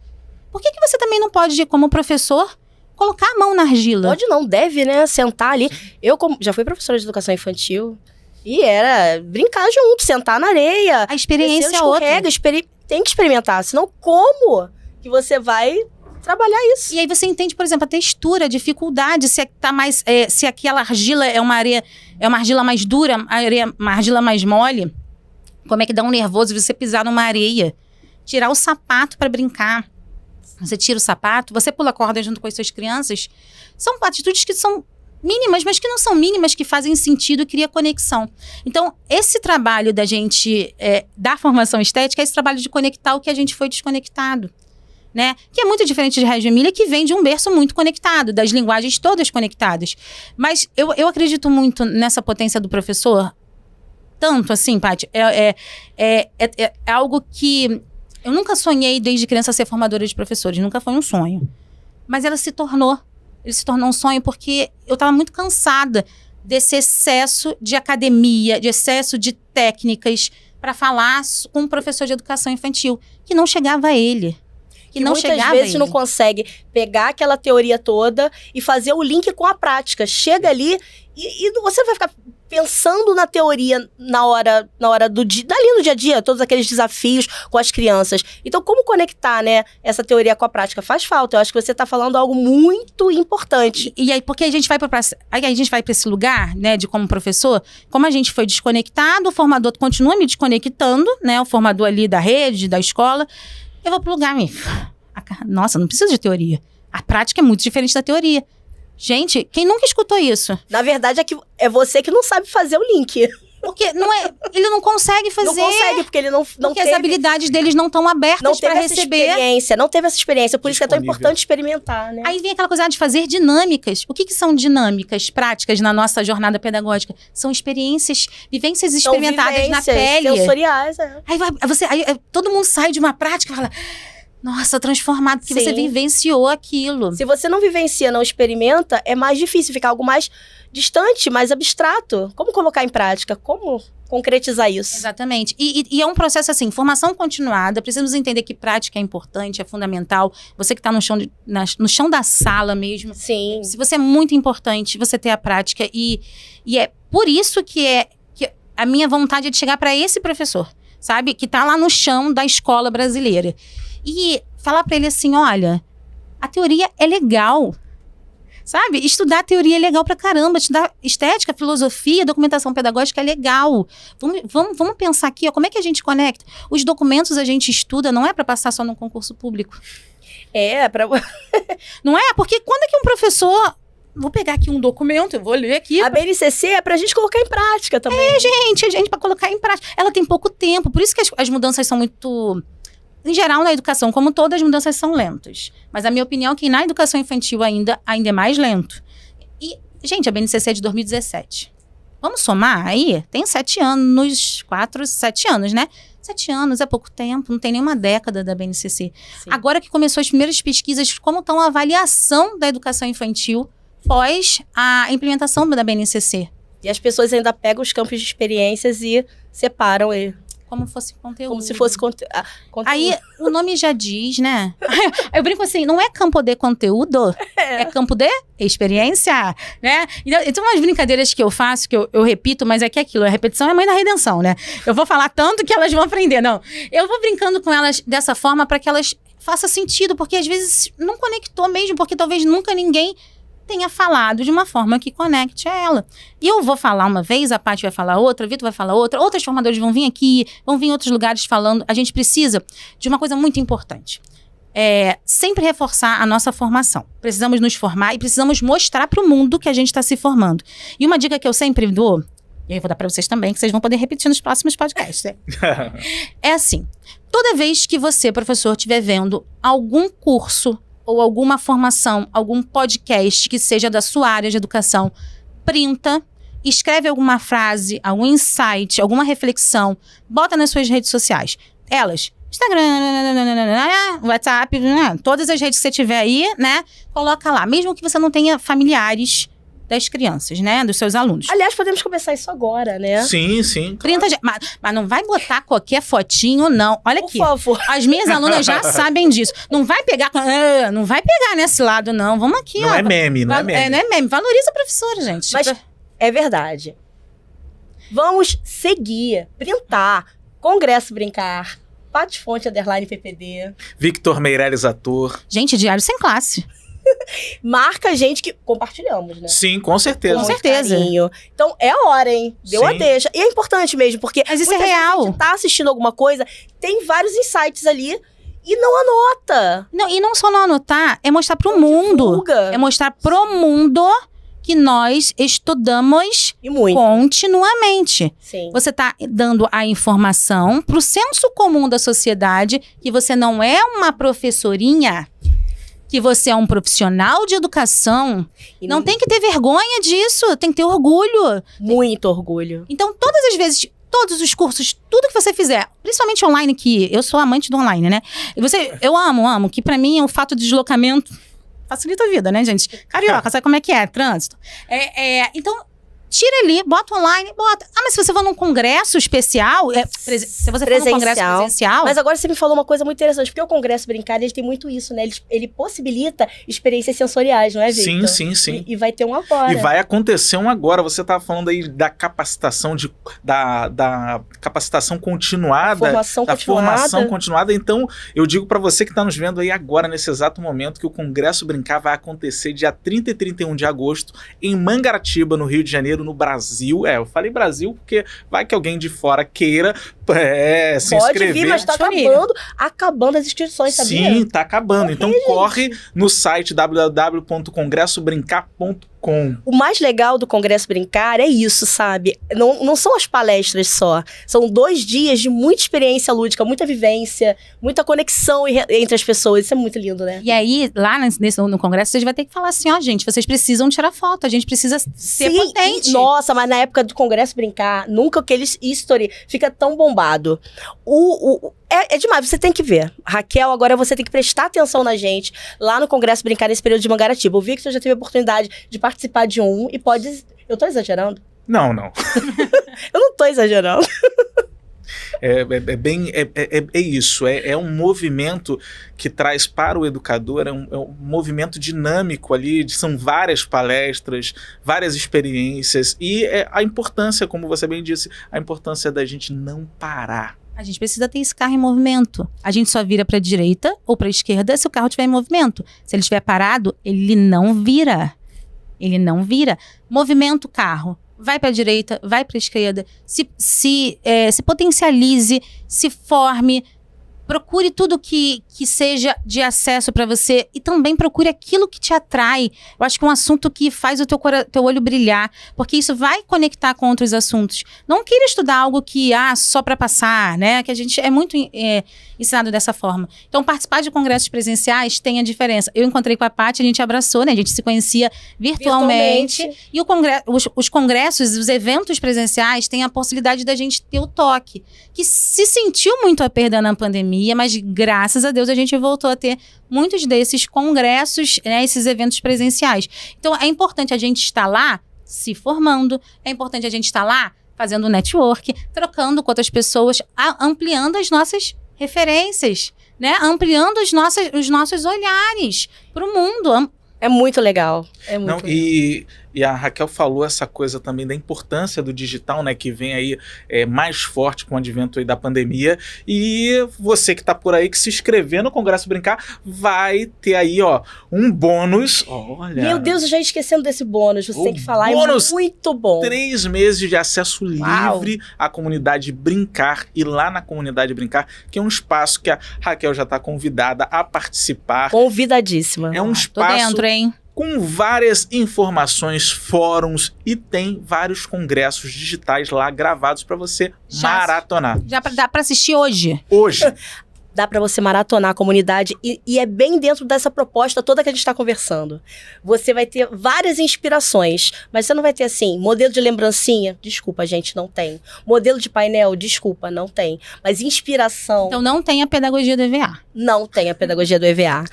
C: Por que você também não pode, como professor, colocar a mão na argila?
B: Pode não, deve, né? Sentar ali. Eu já fui professora de educação infantil e era brincar junto, sentar na areia.
C: A experiência é outra.
B: Tem que experimentar, senão como que você vai trabalhar isso?
C: E aí você entende, por exemplo, a textura, a dificuldade, se tá mais, se aquela argila é uma argila mais dura, uma argila mais mole, como é que dá um nervoso você pisar numa areia, tirar o sapato para brincar. Você tira o sapato, você pula a corda junto com as suas crianças. São atitudes que são mínimas, mas que não são mínimas, que fazem sentido e cria conexão. Então, esse trabalho da gente, da formação estética, é esse trabalho de conectar o que a gente foi desconectado, né? Que é muito diferente de Reggio Emilia, que vem de um berço muito conectado, das linguagens todas conectadas. Mas eu acredito muito nessa potência do professor, tanto assim, Paty, é algo que eu nunca sonhei desde criança ser formadora de professores, nunca foi um sonho. Mas ele se tornou um sonho porque eu estava muito cansada desse excesso de academia, de excesso de técnicas para falar com um professor de educação infantil, que não chegava a ele. Que não
B: muitas
C: chegava
B: vezes
C: a ele.
B: não consegue pegar aquela teoria toda e fazer o link com a prática. Chega ali e você vai ficar pensando na teoria na hora dali no dia a dia, todos aqueles desafios com as crianças. Então, como conectar, né, essa teoria com a prática? Faz falta. Eu acho que você está falando algo muito importante.
C: E aí, porque a gente vai para esse lugar, né, de como professor, como a gente foi desconectado, o formador continua me desconectando, né, o formador ali da rede, da escola, eu vou pro lugar, nossa, não precisa de teoria. A prática é muito diferente da teoria. Gente, quem nunca escutou isso?
B: Na verdade, é você que não sabe fazer o link.
C: Porque ele não consegue fazer.
B: Não consegue, porque ele não
C: porque
B: teve,
C: as habilidades deles não estão abertas para receber.
B: Não teve essa experiência, por isso que é tão importante experimentar, né?
C: Aí vem aquela coisa de fazer dinâmicas. O que são dinâmicas práticas na nossa jornada pedagógica? São experiências, vivências experimentadas na pele.
B: Sensoriais,
C: Aí todo mundo sai de uma prática e fala: nossa, transformado, porque você vivenciou aquilo.
B: Se você não vivencia, não experimenta, é mais difícil, ficar algo mais distante, mais abstrato. Como colocar em prática? Como concretizar isso?
C: Exatamente. E é um processo assim, formação continuada, precisamos entender que prática é importante, é fundamental. Você que está no chão da sala mesmo.
B: Sim.
C: Se você é muito importante, você ter a prática. E é por isso que a minha vontade é de chegar para esse professor, sabe? Que está lá no chão da escola brasileira. E falar para ele assim, olha, a teoria é legal, sabe? Estudar teoria é legal pra caramba, estudar estética, filosofia, documentação pedagógica é legal. Vamos pensar aqui, ó, como é que a gente conecta? Os documentos a gente estuda, não é para passar só no concurso público. Não é? Porque quando é que um professor... Vou pegar aqui um documento, eu vou ler aqui.
B: A BNCC é pra gente colocar em prática também.
C: Gente, pra colocar em prática. Ela tem pouco tempo, por isso que as mudanças são muito... Em geral, na educação, como todas as mudanças são lentas. Mas a minha opinião é que na educação infantil ainda é mais lento. E, gente, a BNCC é de 2017. Vamos somar aí? Tem 7 anos, 7 anos, né? 7 anos é pouco tempo, não tem nenhuma década da BNCC.
B: Sim.
C: Agora que começou as primeiras pesquisas, como estão a avaliação da educação infantil pós a implementação da BNCC.
B: E as pessoas ainda pegam os campos de experiências e separam ele.
C: Como fosse conteúdo.
B: Como se fosse conteúdo.
C: Aí, o nome já diz, né? Eu brinco assim, não é campo de conteúdo, é campo de experiência, né? Então, umas brincadeiras que eu faço, que eu repito, mas é que é aquilo, a repetição é a mãe da redenção, né? Eu vou falar tanto que elas vão aprender, não. Eu vou brincando com elas dessa forma para que elas façam sentido, porque às vezes não conectou mesmo, porque talvez nunca ninguém tenha falado de uma forma que conecte a ela. E eu vou falar uma vez, a Paty vai falar outra, o Vitor vai falar outra, outros formadores vão vir aqui, vão vir em outros lugares falando. A gente precisa de uma coisa muito importante. Sempre reforçar a nossa formação. Precisamos nos formar e precisamos mostrar para o mundo que a gente está se formando. E uma dica que eu sempre dou, e aí eu vou dar para vocês também, que vocês vão poder repetir nos próximos podcasts, né? É assim, toda vez que você, professor, estiver vendo algum curso ou alguma formação, algum podcast que seja da sua área de educação, printa, escreve alguma frase, algum insight, alguma reflexão, bota nas suas redes sociais. Elas, Instagram, WhatsApp, todas as redes que você tiver aí, né? Coloca lá, mesmo que você não tenha familiares das crianças, né? Dos seus alunos.
B: Aliás, podemos começar isso agora, né?
A: Sim, sim.
C: Printa, mas não vai botar qualquer fotinho, não. Olha
B: Por
C: aqui.
B: favor.
C: As minhas alunas já sabem disso. Não vai pegar nesse lado, não. Vamos aqui,
A: Não
C: ó.
A: é meme, não é meme.
C: Não é meme. Valoriza a professora, gente.
B: Mas é verdade. Vamos seguir, printar, Congresso Brincar, Paty Fonte _PPD.
A: Victor Meirelles, ator.
C: Gente, diário sem classe.
B: Marca a gente que compartilhamos, né?
A: Sim, com certeza.
C: Com
B: muito
C: certeza.
B: carinho. Então, é a hora, hein? Deu
A: Sim.
B: a deixa. E é importante mesmo, porque
C: Mas isso é
B: muitas vezes
C: real.
B: a gente tá assistindo alguma coisa, tem vários insights ali e não anota.
C: Não, e não só não anotar, é mostrar pro mundo.
B: Divulga.
C: É mostrar pro mundo que nós estudamos
B: E muito.
C: continuamente.
B: Sim.
C: Você está dando a informação pro senso comum da sociedade que você não é uma professorinha, que você é um profissional de educação.
B: E
C: Não tem que ter vergonha disso, tem que ter orgulho.
B: muito orgulho.
C: Então, todas as vezes, todos os cursos, tudo que você fizer, principalmente online, que eu sou amante do online, né? Eu amo, que pra mim é o fato de deslocamento facilita a vida, né, gente? Carioca, sabe como é que é? Trânsito. Então, tira ali, bota online, bota. Ah, mas se você for num congresso especial, se você for num congresso presencial...
B: Mas agora você me falou uma coisa muito interessante, porque o Congresso Brincar, ele tem muito isso, né? Ele possibilita experiências sensoriais, não é, Victor?
A: Sim.
B: E vai ter um agora.
A: E vai acontecer um agora. Você estava falando aí da capacitação, da capacitação continuada, formação continuada. Então, eu digo para você que está nos vendo aí agora, nesse exato momento, que o Congresso Brincar vai acontecer dia 30 e 31 de agosto, em Mangaratiba, no Rio de Janeiro, no Brasil. Eu falei Brasil porque vai que alguém de fora queira se inscrever.
B: Pode vir, mas tá acabando as inscrições, sabia?
A: Sim, tá acabando. Então corre no site www.congressobrincar.com.
B: O mais legal do Congresso Brincar é isso, sabe? Não são as palestras só. São 2 dias de muita experiência lúdica, muita vivência, muita conexão entre as pessoas. Isso é muito lindo, né?
C: E aí, lá no congresso, vocês vão ter que falar assim, ó, gente, vocês precisam tirar foto, a gente precisa ser potente.
B: Nossa, mas na época do Congresso Brincar, nunca aqueles history fica tão bombado. É demais, você tem que ver. Raquel, agora você tem que prestar atenção na gente lá no Congresso Brincar nesse período de Mangaratiba. O Victor já teve a oportunidade de participar de um e pode... Eu tô exagerando?
A: Não.
B: Eu não tô exagerando.
A: É isso, é um movimento que traz para o educador, é um movimento dinâmico ali, são várias palestras, várias experiências e a importância, como você bem disse, a importância da gente não parar.
C: A gente precisa ter esse carro em movimento. A gente só vira para a direita ou para a esquerda se o carro estiver em movimento. Se ele estiver parado, ele não vira. Ele não vira. Movimento carro. Vai para a direita, vai para a esquerda. Se potencialize, se forme. procure tudo que seja de acesso para você e também procure aquilo que te atrai. Eu acho que é um assunto que faz o teu olho brilhar, porque isso vai conectar com outros assuntos. Não queira estudar algo que, só para passar, né? Que a gente é muito ensinado dessa forma. Então, participar de congressos presenciais tem a diferença. Eu encontrei com a Paty, a gente abraçou, né? A gente se conhecia virtualmente. E os congressos, os eventos presenciais têm a possibilidade da gente ter o toque, que se sentiu muito a perda na pandemia, mas graças a Deus a gente voltou a ter muitos desses congressos, né, esses eventos presenciais. Então é importante a gente estar lá se formando, é importante a gente estar lá fazendo network, trocando com outras pessoas, ampliando as nossas referências, né, ampliando os nossos olhares para o mundo.
B: É muito legal. É muito legal.
A: E a Raquel falou essa coisa também da importância do digital, né, que vem aí mais forte com o advento aí da pandemia. E você que tá por aí, que se inscrever no Congresso Brincar, vai ter aí, ó, um bônus. Olha.
B: Meu Deus, eu já ia esquecendo desse bônus. Você tem que falar,
A: bônus,
B: é muito bom.
A: 3 meses de acesso
B: Uau.
A: livre à comunidade Brincar. E lá na comunidade Brincar, que é um espaço que a Raquel já tá convidada a participar.
B: Convidadíssima.
A: É um
C: Tô
A: espaço
C: dentro, hein?
A: com várias informações, fóruns e tem vários congressos digitais lá gravados para você maratonar.
C: Já dá pra assistir hoje.
A: Hoje,
B: Dá pra você maratonar a comunidade e é bem dentro dessa proposta toda que a gente tá conversando. Você vai ter várias inspirações, mas você não vai ter assim, modelo de lembrancinha? Desculpa, gente, não tem. Modelo de painel? Desculpa, não tem. Mas inspiração?
C: Então não tem a pedagogia do EVA.
B: Não tem a pedagogia do EVA.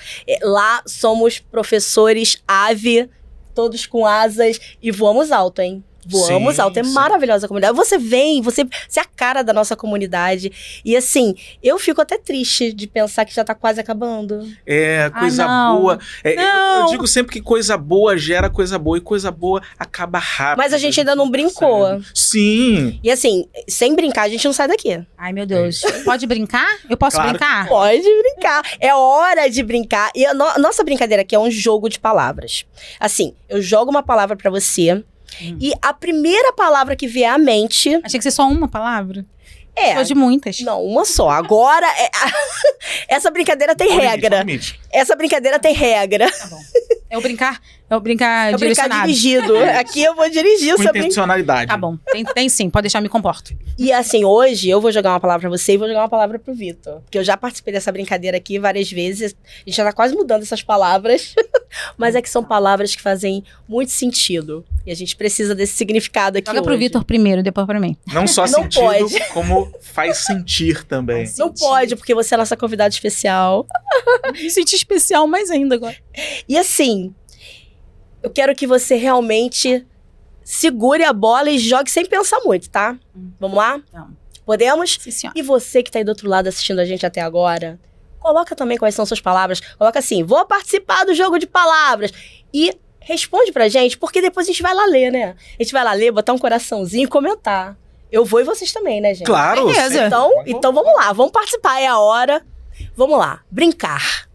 B: Lá somos professores ave, todos com asas e voamos alto, hein? Voamos
A: Sim,
B: alto, é
A: sim.
B: maravilhosa a comunidade. Você vem, você é a cara da nossa comunidade. E assim, eu fico até triste de pensar que já tá quase acabando.
A: coisa
C: não.
A: boa. Eu
C: Não.
A: digo sempre que coisa boa gera coisa boa e coisa boa acaba rápido.
B: Mas a gente ainda não brincou.
A: Sim.
B: E assim, sem brincar, a gente não sai daqui.
C: Ai, meu Deus. Pode brincar? Eu posso
A: Claro
C: brincar?
B: Pode brincar. É hora de brincar. E a nossa brincadeira aqui é um jogo de palavras. Assim, eu jogo uma palavra pra você. E a primeira palavra que vier à mente
C: Achei que ser só uma palavra.
B: é...
C: Sou de muitas.
B: Não, uma só. Agora, essa brincadeira tem regra.
A: Limite.
B: Essa brincadeira tem regra.
C: Tá bom. É o brincar
B: É brincar
C: direcionado.
B: dirigido. Aqui eu vou dirigir
A: Com
B: essa brincadeira.
A: intencionalidade.
C: Tá bom. Tem sim, pode deixar, me comporto.
B: E assim, hoje eu vou jogar uma palavra pra você e vou jogar uma palavra pro Vitor. Porque eu já participei dessa brincadeira aqui várias vezes. A gente já tá quase mudando essas palavras. Mas é que são palavras que fazem muito sentido. E a gente precisa desse significado aqui
C: Joga pro
B: hoje.
C: Vitor primeiro, depois pra mim.
A: Não só
B: Não
A: sentido,
B: pode.
A: como faz sentir também.
B: Não pode, porque você é nossa convidada especial.
C: Me senti especial mais ainda agora.
B: E assim, eu quero que você realmente segure a bola e jogue sem pensar muito, tá? Vamos lá?
C: Vamos.
B: Podemos?
C: Sim, senhora.
B: E você que tá aí do outro lado assistindo a gente até agora, coloca também quais são suas palavras. Coloca assim, vou participar do jogo de palavras. E responde pra gente, porque depois a gente vai lá ler, né? A gente vai lá ler, botar um coraçãozinho e comentar. Eu vou e vocês também, né, gente?
A: Claro.
C: Beleza.
A: sempre.
B: Então vamos lá, vamos participar, é a hora. Vamos lá, brincar.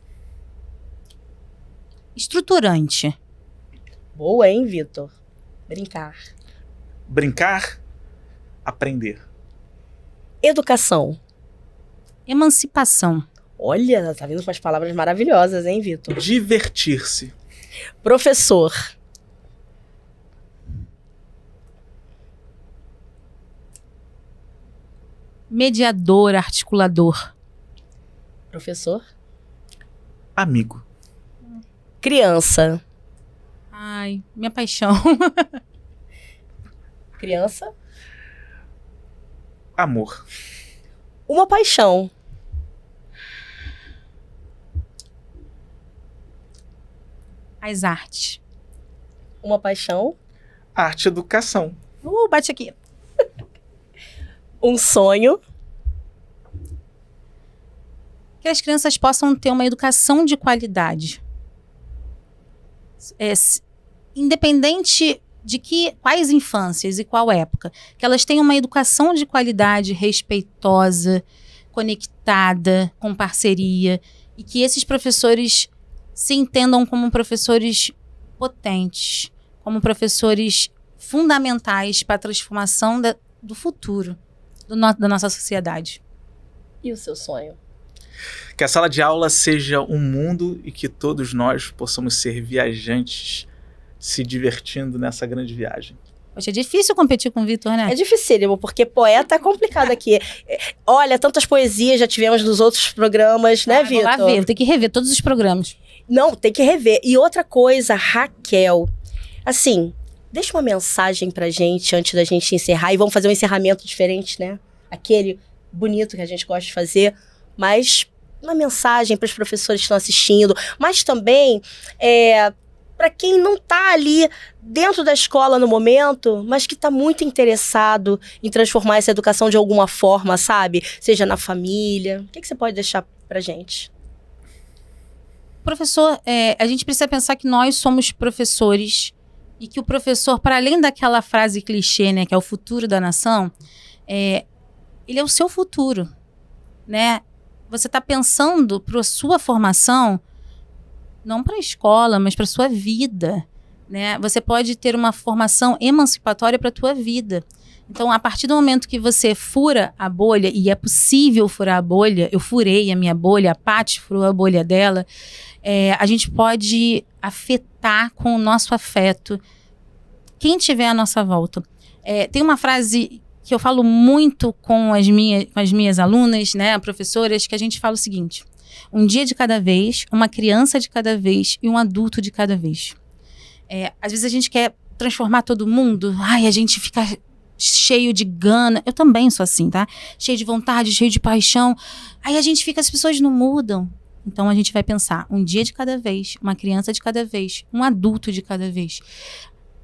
C: Estruturante.
B: Boa, hein, Vitor? Brincar.
A: Brincar, aprender.
B: Educação.
C: Emancipação.
B: Olha, tá vindo com as palavras maravilhosas, hein, Vitor?
A: Divertir-se.
B: Professor.
C: Mediador, articulador.
B: Professor.
A: Amigo.
B: Criança.
C: Ai, minha paixão.
B: Criança.
A: Amor.
B: Uma paixão.
C: As artes.
B: Uma paixão.
A: Arte e educação.
C: Bate aqui.
B: Um sonho.
C: Que as crianças possam ter uma educação de qualidade. Independente de quais infâncias e qual época, que elas tenham uma educação de qualidade, respeitosa, conectada, com parceria, e que esses professores se entendam como professores potentes, como professores fundamentais para a transformação do futuro da nossa sociedade.
B: E o seu sonho?
A: Que a sala de aula seja um mundo e que todos nós possamos ser viajantes se divertindo nessa grande viagem.
C: Poxa, é difícil competir com o Vitor, né?
B: É dificílimo, porque poeta é complicado aqui. Olha, tantas poesias já tivemos nos outros programas, né,
C: Vou lá
B: Vitor?
C: ver, tem que rever todos os programas.
B: Não, tem que rever. E outra coisa, Raquel, assim, deixa uma mensagem pra gente antes da gente encerrar. E vamos fazer um encerramento diferente, né? Aquele bonito que a gente gosta de fazer. Mas uma mensagem para os professores que estão assistindo. Mas também para quem não está ali dentro da escola no momento, mas que está muito interessado em transformar essa educação de alguma forma, sabe? Seja na família. O que você pode deixar pra gente?
C: Professor, a gente precisa pensar que nós somos professores e que o professor, para além daquela frase clichê, né, que é o futuro da nação, ele é o seu futuro, né? Você está pensando para a sua formação, não para a escola, mas para a sua vida, né? Você pode ter uma formação emancipatória para a tua vida. Então, a partir do momento que você fura a bolha, e é possível furar a bolha, eu furei a minha bolha, a Paty furou a bolha dela, a gente pode afetar com o nosso afeto quem tiver à nossa volta. Tem uma frase que eu falo muito com as minhas alunas, né, professoras, que a gente fala o seguinte: um dia de cada vez, uma criança de cada vez e um adulto de cada vez. Às vezes a gente quer transformar todo mundo, a gente fica cheio de gana, eu também sou assim, tá? Cheio de vontade, cheio de paixão, aí a gente fica, as pessoas não mudam. Então a gente vai pensar, um dia de cada vez, uma criança de cada vez, um adulto de cada vez.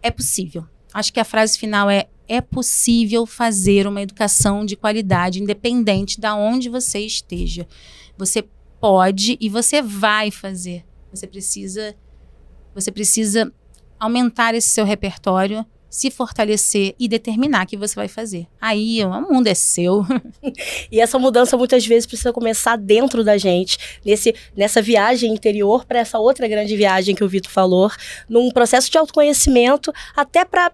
C: É possível. Acho que a frase final é possível fazer uma educação de qualidade, independente de onde você esteja. Você pode e você vai fazer. Você precisa aumentar esse seu repertório, se fortalecer e determinar que você vai fazer. Aí o mundo é seu.
B: E essa mudança muitas vezes precisa começar dentro da gente, nessa viagem interior para essa outra grande viagem que o Vitor falou, num processo de autoconhecimento, até para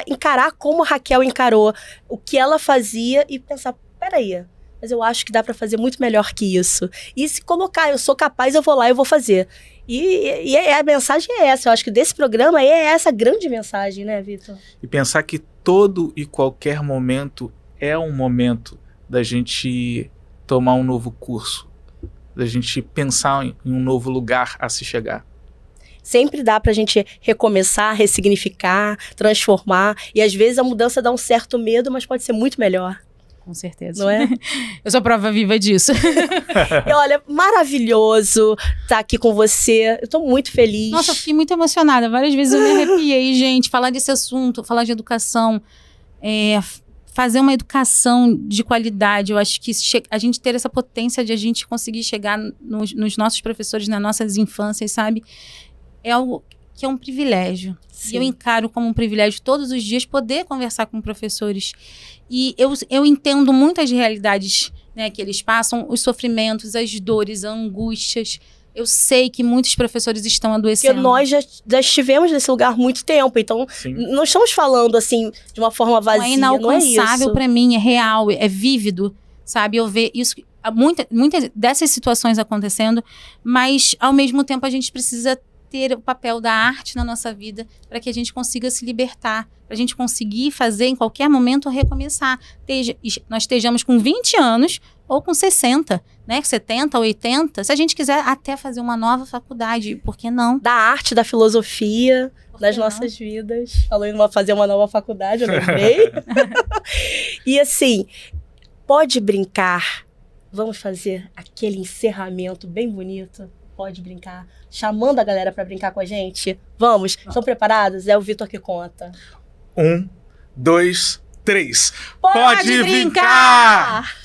B: encarar como a Raquel encarou o que ela fazia e pensar, peraí, mas eu acho que dá para fazer muito melhor que isso. E se colocar, eu sou capaz, eu vou lá, eu vou fazer. E a mensagem é essa, eu acho que desse programa é essa grande mensagem, né, Vitor?
A: E pensar que todo e qualquer momento é um momento da gente tomar um novo curso, da gente pensar em um novo lugar a se chegar.
B: Sempre dá pra gente recomeçar, ressignificar, transformar, e às vezes a mudança dá um certo medo, mas pode ser muito melhor.
C: Com certeza.
B: Não é?
C: Eu sou prova viva disso.
B: E olha, maravilhoso estar aqui com você. Eu tô muito feliz.
C: Nossa, eu fiquei muito emocionada. Várias vezes eu me arrepiei, gente. Falar desse assunto, falar de educação, fazer uma educação de qualidade. Eu acho que a gente ter essa potência de a gente conseguir chegar nos nossos professores, nas nossas infâncias, sabe? É algo que é um privilégio. Sim. E eu encaro como um privilégio todos os dias poder conversar com professores. E eu entendo muitas realidades, né, que eles passam, os sofrimentos, as dores, as angústias. Eu sei que muitos professores estão adoecendo.
B: Porque nós já estivemos nesse lugar há muito tempo, então não estamos falando assim de uma forma vazia,
C: não é inalcançável para mim, é real, é vívido, sabe? Eu ver isso, muitas dessas situações acontecendo, mas ao mesmo tempo a gente precisa ter o papel da arte na nossa vida para que a gente consiga se libertar, para a gente conseguir fazer em qualquer momento recomeçar. Nós estejamos com 20 anos ou com 60, né? 70, 80, se a gente quiser até fazer uma nova faculdade, por que não?
B: Da arte, da filosofia, das nossas vidas. Falou em fazer uma nova faculdade, eu lembrei. E assim, pode brincar. Vamos fazer aquele encerramento bem bonito. Pode brincar, chamando a galera pra brincar com a gente. Vamos, estão preparados? É o Vitor que conta.
A: 1, 2, 3.
C: Pode brincar!